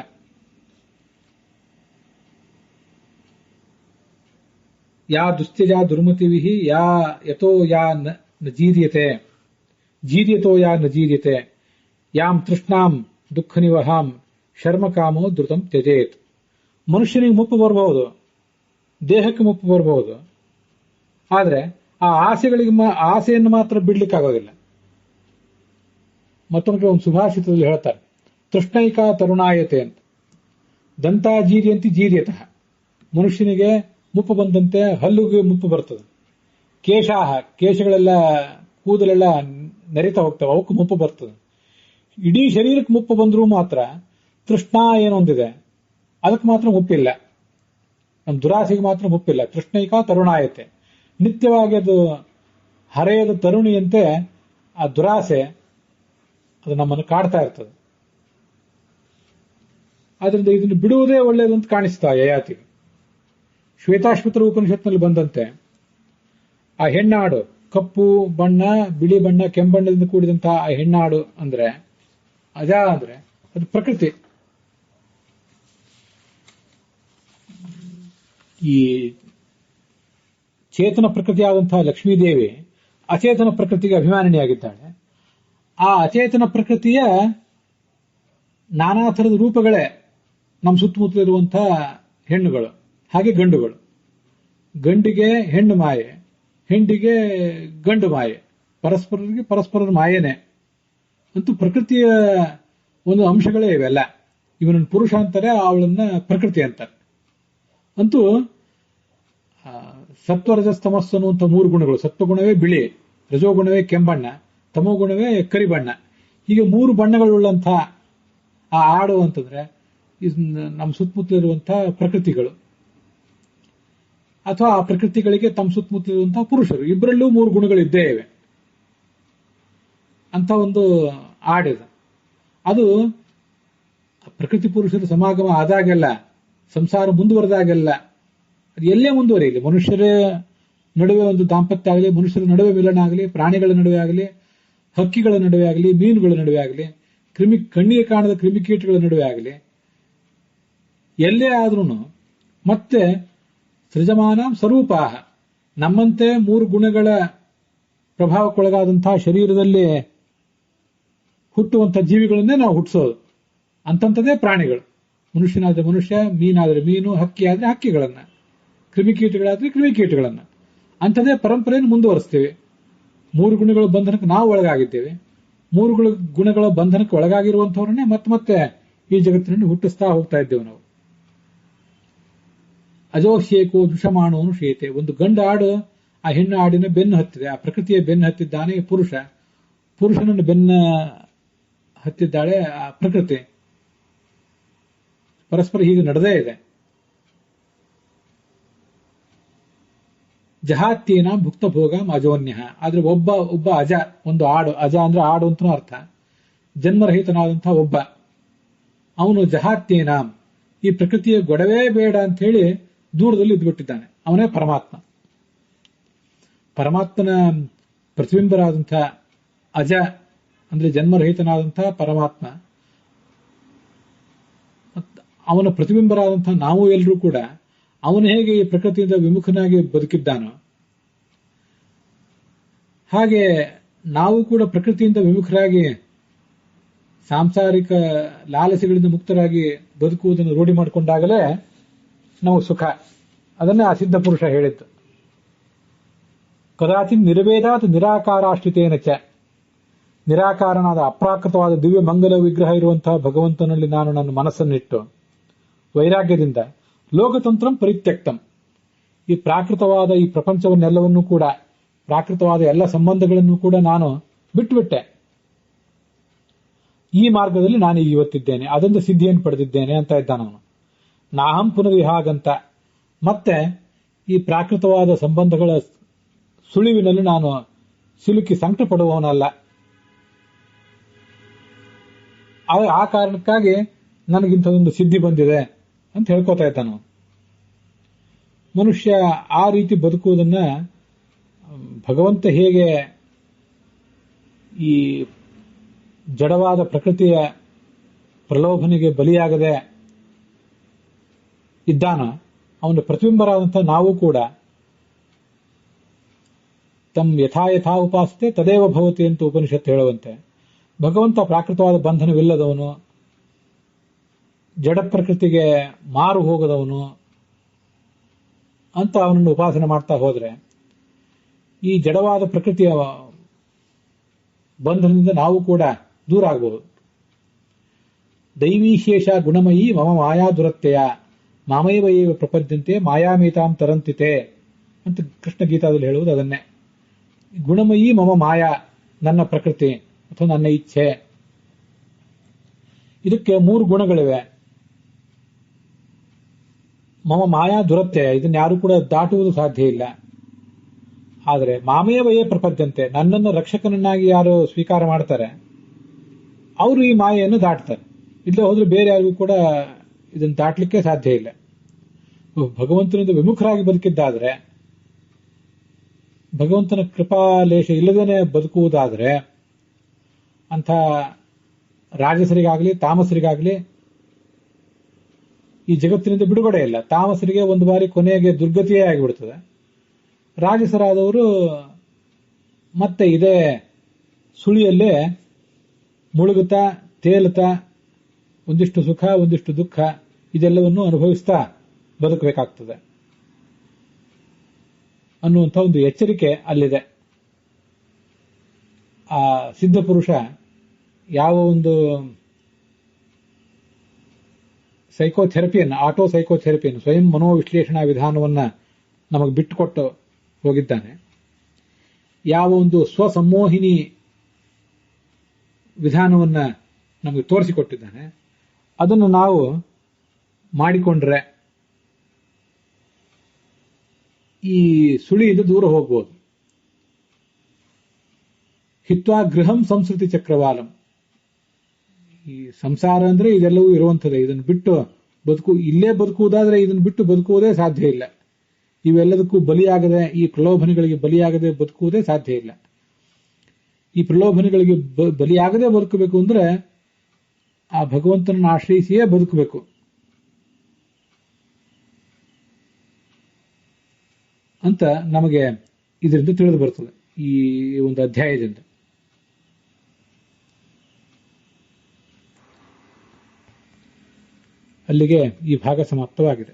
ಯಾ ದುಸ್ತ್ಯಜಾ ದುರ್ಮತಿವಿಹಿ ಯಾ ಯತೋ ಯಾ ನ ಜೀರ್ಯತೆ ಜೀರ್ಯತೋ ಯಾ ನ ಜೀರ್ಯತೆ ಯಾಂ ತೃಷ್ಣಾಂ ದುಃಖ ನಿವಹಾಂ ಶರ್ಮಕಾಮೋ ಧೃತಂ ತ್ಯಜೇತ್. ಮನುಷ್ಯನಿಗೆ ಮುಪ್ಪು ಬರಬಹುದು, ದೇಹಕ್ಕೆ ಮುಪ್ಪು ಬರಬಹುದು, ಆದ್ರೆ ಆ ಆಸೆಯನ್ನು ಮಾತ್ರ ಬಿಡ್ಲಿಕ್ಕಾಗೋದಿಲ್ಲ. ಮತ್ತೊಂದು ಒಂದು ಸುಭಾಷಿತದಲ್ಲಿ ಹೇಳ್ತಾರೆ, ತೃಷ್ಣೈಕಾ ತರುಣಾಯತೆ ಅಂತ. ದಂತಾಜೀರ್ಯಂತಿ ಜೀರ್ಯತಃ. ಮನುಷ್ಯನಿಗೆ ಮುಪ್ಪು ಬಂದಂತೆ ಹಲ್ಲುಗೆ ಮುಪ್ಪು ಬರ್ತದೆ. ಕೇಶಗಳೆಲ್ಲ ಕೂದಲೆಲ್ಲ ನೆರಿತಾ ಹೋಗ್ತವೆ, ಅವಕ್ಕೂ ಮುಪ್ಪು ಬರ್ತದೆ. ಇಡೀ ಶರೀರಕ್ಕೆ ಮುಪ್ಪು ಬಂದರೂ ಮಾತ್ರ ತೃಷ್ಣಾ ಏನೊಂದಿದೆ ಅದಕ್ಕೆ ಮಾತ್ರ ಮುಪ್ಪಿಲ್ಲ. ನಮ್ಮ ದುರಾಸೆಗೆ ಮಾತ್ರ ಮುಪ್ಪಿಲ್ಲ. ತೃಷ್ಣೈಕಾ ತರುಣಾಯತೆ. ನಿತ್ಯವಾಗಿ ಅದು ಹರೆಯದ ತರುಣಿಯಂತೆ ಆ ದುರಾಸೆ ಅದು ನಮ್ಮನ್ನು ಕಾಡ್ತಾ ಇರ್ತದೆ. ಆದ್ರಿಂದ ಇದನ್ನು ಬಿಡುವುದೇ ಒಳ್ಳೆಯದು ಅಂತ ಕಾಣಿಸ್ತಾ ಯಯಾತಿಗೆ. ಶ್ವೇತಾಶ್ವತರ ಉಪನಿಷತ್ನಲ್ಲಿ ಬಂದಂತೆ ಆ ಹೆಣ್ಣಾಡು, ಕಪ್ಪು ಬಣ್ಣ, ಬಿಳಿ ಬಣ್ಣ, ಕೆಂಬಣ್ಣದಿಂದ ಕೂಡಿದಂತಹ ಆ ಹೆಣ್ಣಾಡು ಅಂದ್ರೆ ಅಜ ಅಂದ್ರೆ ಅದು ಪ್ರಕೃತಿ. ಈ ಚೇತನ ಪ್ರಕೃತಿಯಾದಂತಹ ಲಕ್ಷ್ಮೀದೇವಿ ಅಚೇತನ ಪ್ರಕೃತಿಗೆ ಅಭಿಮಾನಿನಿಯಾಗಿದ್ದಾಳೆ. ಆ ಅಚೇತನ ಪ್ರಕೃತಿಯ ನಾನಾ ಥರದ ರೂಪಗಳೇ ನಮ್ಮ ಸುತ್ತಮುತ್ತಲಿರುವಂತಹ ಹೆಣ್ಣುಗಳು, ಹಾಗೆ ಗಂಡುಗಳು. ಗಂಡಿಗೆ ಹೆಣ್ಣು ಮಾಯೆ, ಹೆಂಡಿಗೆ ಗಂಡು ಮಾಯೆ, ಪರಸ್ಪರರ ಮಾಯೇನೆ. ಅಂತೂ ಪ್ರಕೃತಿಯ ಒಂದು ಅಂಶಗಳೇ ಇವೆಲ್ಲ. ಇವನನ್ನು ಪುರುಷ ಅಂತಾರೆ, ಅವಳನ್ನ ಪ್ರಕೃತಿ ಅಂತಾರೆ. ಅಂತೂ ಸತ್ವರಜಸ್ತಮಸ್ಸು ಅನ್ನುವಂಥ 3 ಗುಣಗಳು. ಸತ್ವಗುಣವೇ ಬಿಳಿ, ರಜೋಗುಣವೇ ಕೆಂಬಣ್ಣ, ತಮೋಗುಣವೇ ಕರಿಬಣ್ಣ. ಹೀಗೆ 3 ಬಣ್ಣಗಳುಳ್ಳಂತಹ ಆ ಆಡು ಅಂತಂದ್ರೆ ನಮ್ಮ ಸುತ್ತಮುತ್ತಲಿರುವಂತಹ ಪ್ರಕೃತಿಗಳು, ಅಥವಾ ಆ ಪ್ರಕೃತಿಗಳಿಗೆ ತಮ್ಮ ಸುತ್ತಮುತ್ತಲಿರುವಂತಹ ಪುರುಷರು. ಇಬ್ಬರಲ್ಲೂ 3 ಗುಣಗಳಿದ್ದೇ ಇವೆ ಅಂತ ಒಂದು ಆಡಿದೆ. ಅದು ಪ್ರಕೃತಿ ಪುರುಷರ ಸಮಾಗಮ ಆದಾಗೆಲ್ಲ, ಸಂಸಾರ ಮುಂದುವರೆದಾಗೆಲ್ಲ, ಅದು ಎಲ್ಲೇ ಮುಂದುವರಿಯಲಿ, ಮನುಷ್ಯರ ನಡುವೆ ಒಂದು ದಾಂಪತ್ಯ ಆಗಲಿ, ಮನುಷ್ಯರ ನಡುವೆ ಮಿಲನ ಆಗಲಿ, ಪ್ರಾಣಿಗಳ ನಡುವೆ ಆಗಲಿ, ಹಕ್ಕಿಗಳ ನಡುವೆ ಆಗಲಿ, ಮೀನುಗಳ ನಡುವೆ ಆಗಲಿ, ಕಣ್ಣಿಗೆ ಕಾಣದ ಕ್ರಿಮಿಕೀಟಗಳ ನಡುವೆ ಆಗಲಿ, ಎಲ್ಲೇ ಆದ್ರೂ ಮತ್ತೆ ಸೃಜಮಾನ ಸ್ವರೂಪಾಹ, ನಮ್ಮಂತೆ 3 ಗುಣಗಳ ಪ್ರಭಾವಕ್ಕೊಳಗಾದಂತಹ ಶರೀರದಲ್ಲಿ ಹುಟ್ಟುವಂತಹ ಜೀವಿಗಳನ್ನೇ ನಾವು ಹುಟ್ಟಿಸೋದು. ಅಂತಂಥದ್ದೇ ಪ್ರಾಣಿಗಳು. ಮನುಷ್ಯನಾದ್ರೆ ಮನುಷ್ಯ, ಮೀನಾದ್ರೆ ಮೀನು, ಹಕ್ಕಿ ಆದ್ರೆ ಹಕ್ಕಿಗಳನ್ನ, ಕ್ರಿಮಿಕೀಟಗಳಾದ್ರೆ ಕ್ರಿಮಿಕೀಟಗಳನ್ನ. ಅಂಥದ್ದೇ ಪರಂಪರೆಯನ್ನು ಮುಂದುವರಿಸ್ತೇವೆ. 3 ಗುಣಗಳ ಬಂಧನಕ್ಕೆ ನಾವು ಒಳಗಾಗಿದ್ದೇವೆ. 3 ಗುಣಗಳ ಬಂಧನಕ್ಕೆ ಒಳಗಾಗಿರುವಂಥವ್ರನ್ನೇ ಮತ್ತೆ ಈ ಜಗತ್ತಿನಲ್ಲಿ ಹುಟ್ಟಿಸ್ತಾ ಹೋಗ್ತಾ ಇದ್ದೇವೆ ನಾವು. ಅಜೋಶೇಕೋ ದುಷಮಾಣೋನು ಶೇತೆ. ಒಂದು ಗಂಡು ಆಡು ಆ ಹೆಣ್ಣು ಆಡಿನ ಬೆನ್ನು ಹತ್ತಿದೆ. ಆ ಪ್ರಕೃತಿಯ ಬೆನ್ನು ಹತ್ತಿದ್ದಾನೆ ಪುರುಷನನ್ನು ಬೆನ್ನ ಹತ್ತಿದ್ದಾಳೆ ಆ ಪ್ರಕೃತಿ. ಪರಸ್ಪರ ಹೀಗೆ ನಡೆದೇ ಇದೆ. ಜಹಾತ್ಯೇನ ಭುಕ್ತ ಭೋಗ ಅಜೋನ್ಯ. ಆದ್ರೆ ಒಬ್ಬ ಅಜ, ಒಂದು ಆಡು. ಅಜ ಅಂದ್ರೆ ಆಡು ಅಂತನೂ ಅರ್ಥ. ಜನ್ಮರಹಿತನಾದಂತಹ ಒಬ್ಬ ಅವನು ಜಹಾತ್ಯೇನ, ಈ ಪ್ರಕೃತಿಯ ಗೊಡವೇ ಬೇಡ ಅಂತ ಹೇಳಿ ದೂರದಲ್ಲಿ ಇದ್ಬಿಟ್ಟಿದ್ದಾನೆ. ಅವನೇ ಪರಮಾತ್ಮ. ಪರಮಾತ್ಮನ ಪ್ರತಿಬಿಂಬರಾದಂತಹ ಅಜ ಅಂದ್ರೆ ಜನ್ಮರಹಿತನಾದಂತಹ ಪರಮಾತ್ಮ, ಅವನ ಪ್ರತಿಬಿಂಬರಾದಂತಹ ನಾವು ಎಲ್ಲರೂ ಕೂಡ ಅವನು ಹೇಗೆ ಈ ಪ್ರಕೃತಿಯಿಂದ ವಿಮುಖನಾಗಿ ಬದುಕಿದ್ದಾನೋ ಹಾಗೆ ನಾವು ಕೂಡ ಪ್ರಕೃತಿಯಿಂದ ವಿಮುಖರಾಗಿ ಸಾಂಸಾರಿಕ ಲಾಲಸೆಗಳಿಂದ ಮುಕ್ತರಾಗಿ ಬದುಕುವುದನ್ನು ರೂಢಿ ಮಾಡಿಕೊಂಡಾಗಲೇ ನಾವು ಸುಖ. ಅದನ್ನೇ ಆ ಸಿದ್ಧ ಪುರುಷ ಹೇಳಿದ್ದು. ಕದಾಚಿತ್ ನಿರ್ವೇದಾತ್ ನಿರಾಕಾರಾಶ್ರಿತೇನ ಚ. ನಿರಾಕಾರನಾದ ಅಪ್ರಾಕೃತವಾದ ದಿವ್ಯ ಮಂಗಲ ವಿಗ್ರಹ ಇರುವಂತಹ ಭಗವಂತನಲ್ಲಿ ನಾನು ನನ್ನ ಮನಸ್ಸನ್ನಿಟ್ಟು ವೈರಾಗ್ಯದಿಂದ ಲೋಕತಂತ್ರಂ ಪರಿತ್ಯಕ್ತಂ, ಈ ಪ್ರಾಕೃತವಾದ ಈ ಪ್ರಪಂಚವನ್ನೆಲ್ಲವನ್ನೂ ಕೂಡ, ಪ್ರಾಕೃತವಾದ ಎಲ್ಲ ಸಂಬಂಧಗಳನ್ನು ಕೂಡ ನಾನು ಬಿಟ್ಟುಬಿಟ್ಟೆ. ಈ ಮಾರ್ಗದಲ್ಲಿ ನಾನು ಇವತ್ತಿದ್ದೇನೆ, ಅದೊಂದು ಸಿದ್ಧಿಯನ್ನು ಪಡೆದಿದ್ದೇನೆ ಅಂತ ಇದ್ದಾನವನು. ನಾಹಂ ಪುನರಿಹಾಗಂತ. ಮತ್ತೆ ಈ ಪ್ರಾಕೃತವಾದ ಸಂಬಂಧಗಳ ಸುಳಿವಿನಲ್ಲಿ ನಾನು ಸಿಲುಕಿ ಸಂಕಟ ಪಡುವವನಲ್ಲ. ಆ ಕಾರಣಕ್ಕಾಗಿ ನನಗಿಂಥದೊಂದು ಸಿದ್ಧಿ ಬಂದಿದೆ ಅಂತ ಹೇಳ್ಕೊತಾ ಇದ್ದಾನು. ಮನುಷ್ಯ ಆ ರೀತಿ ಬದುಕುವುದನ್ನ ಭಗವಂತ ಹೇಗೆ ಈ ಜಡವಾದ ಪ್ರಕೃತಿಯ ಪ್ರಲೋಭನೆಗೆ ಬಲಿಯಾಗದೆ ಇದ್ದಾನ, ಅವನ ಪ್ರತಿಬಿಂಬರಾದಂತಹ ನಾವು ಕೂಡ ತಮ್ ಯಥಾ ಉಪಾಸತೆ ತದೇವ ಭವತಿ ಅಂತ ಉಪನಿಷತ್ತು ಹೇಳುವಂತೆ ಭಗವಂತ ಪ್ರಾಕೃತವಾದ ಬಂಧನವಿಲ್ಲದವನು, ಜಡ ಪ್ರಕೃತಿಗೆ ಮಾರು ಹೋಗದವನು ಅಂತ ಅವನನ್ನು ಉಪಾಸನೆ ಮಾಡ್ತಾ ಹೋದ್ರೆ ಈ ಜಡವಾದ ಪ್ರಕೃತಿಯ ಬಂಧನದಿಂದ ನಾವು ಕೂಡ ದೂರ ಆಗಬಹುದು. ದೈವೀಶೇಷ ಗುಣಮಯಿ ಮಮ ಮಾಯಾ ದುರತ್ಯಯ ಮಾಮೈವ ಏವ ಪ್ರಪದ್ಯಂತೆ ಮಾಯಾಮೇತಾಂ ತರಂತಿತೆ ಅಂತ ಕೃಷ್ಣ ಗೀತಾದಲ್ಲಿ ಹೇಳುವುದು ಅದನ್ನೇ. ಗುಣಮಯಿ ಮಮ ಮಾಯಾ, ನನ್ನ ಪ್ರಕೃತಿ ಅಥವಾ ನನ್ನ ಇಚ್ಛೆ. ಇದಕ್ಕೆ 3 ಗುಣಗಳಿವೆ. ಮಮ ಮಾಯಾ ದುರತ್ಯಯ, ಇದನ್ನ ಯಾರು ಕೂಡ ದಾಟುವುದು ಸಾಧ್ಯ ಇಲ್ಲ. ಆದರೆ ಮಾಮೇವಯೇ ಪ್ರಪದ್ಯಂತೆ, ನನ್ನನ್ನು ರಕ್ಷಕನನ್ನಾಗಿ ಯಾರು ಸ್ವೀಕಾರ ಮಾಡ್ತಾರೆ ಅವರು ಈ ಮಾಯೆಯನ್ನು ದಾಟ್ತಾರೆ. ಇಲ್ಲೇ ಹೋದ್ರೆ ಬೇರೆ ಯಾರಿಗೂ ಕೂಡ ಇದನ್ನು ದಾಟಲಿಕ್ಕೆ ಸಾಧ್ಯ ಇಲ್ಲ. ಭಗವಂತನಿಂದ ವಿಮುಖರಾಗಿ ಬದುಕಿದ್ದಾದ್ರೆ, ಭಗವಂತನ ಕೃಪಾಲೇಶ ಇಲ್ಲದೇನೆ ಬದುಕುವುದಾದ್ರೆ ಅಂಥ ರಾಜಸರಿಗಾಗಲಿ ತಾಮಸರಿಗಾಗಲಿ ಈ ಜಗತ್ತಿನಿಂದ ಬಿಡುಗಡೆ ಇಲ್ಲ. ತಾಮಸರಿಗೆ ಒಂದು ಬಾರಿ ಕೊನೆಗೆ ದುರ್ಗತಿಯೇ ಆಗಿಬಿಡ್ತದೆ. ರಾಜಸರಾದವರು ಮತ್ತೆ ಇದೇ ಸುಳಿಯಲ್ಲೇ ಮುಳುಗುತ್ತಾ ತೇಲುತ್ತಾ ಒಂದಿಷ್ಟು ಸುಖ ಒಂದಿಷ್ಟು ದುಃಖ ಇದೆಲ್ಲವನ್ನು ಅನುಭವಿಸ್ತಾ ಬದುಕಬೇಕಾಗ್ತದೆ ಅನ್ನುವಂಥ ಒಂದು ಎಚ್ಚರಿಕೆ ಅಲ್ಲಿದೆ. ಆ ಸಿದ್ಧ ಪುರುಷ ಯಾವ ಒಂದು ಸೈಕೋಥೆರಪಿಯನ್ನು, ಆಟೋ ಸೈಕೋಥೆರಪಿಯನ್ನು, ಸ್ವಯಂ ಮನೋವಿಶ್ಲೇಷಣಾ ವಿಧಾನವನ್ನ ನಮಗೆ ಬಿಟ್ಟುಕೊಟ್ಟು ಹೋಗಿದ್ದಾನೆ, ಯಾವ ಒಂದು ಸ್ವಸಮ್ಮೋಹಿನಿ ವಿಧಾನವನ್ನ ನಮಗೆ ತೋರಿಸಿಕೊಟ್ಟಿದ್ದಾನೆ, ಅದನ್ನು ನಾವು ಮಾಡಿಕೊಂಡ್ರೆ ಈ ಸುಳಿಯಿಂದ ದೂರ ಹೋಗ್ಬೋದು. ಹಿತ್ವಾ ಗೃಹಂ ಸಂಸ್ಕೃತಿ ಚಕ್ರವಾಲಂ. ಈ ಸಂಸಾರ ಅಂದ್ರೆ ಇದೆಲ್ಲವೂ ಇರುವಂಥದ್ದೇ. ಇದನ್ನು ಬಿಟ್ಟು ಇಲ್ಲೇ ಬದುಕುವುದಾದ್ರೆ ಇದನ್ನು ಬಿಟ್ಟು ಬದುಕುವುದೇ ಸಾಧ್ಯ ಇಲ್ಲ. ಇವೆಲ್ಲದಕ್ಕೂ ಬಲಿಯಾಗದೆ, ಈ ಪ್ರಲೋಭನೆಗಳಿಗೆ ಬಲಿಯಾಗದೆ ಬದುಕುವುದೇ ಸಾಧ್ಯ ಇಲ್ಲ. ಈ ಪ್ರಲೋಭನೆಗಳಿಗೆ ಬಲಿಯಾಗದೆ ಬದುಕಬೇಕು ಅಂದ್ರೆ ಆ ಭಗವಂತನನ್ನು ಆಶ್ರಯಿಸಿಯೇ ಬದುಕಬೇಕು ಅಂತ ನಮಗೆ ಇದರಿಂದ ತಿಳಿದು ಬರ್ತದೆ ಈ ಒಂದು ಅಧ್ಯಾಯದಿಂದ. ಅಲ್ಲಿಗೆ ಈ ಭಾಗ ಸಮಾಪ್ತವಾಗಿದೆ.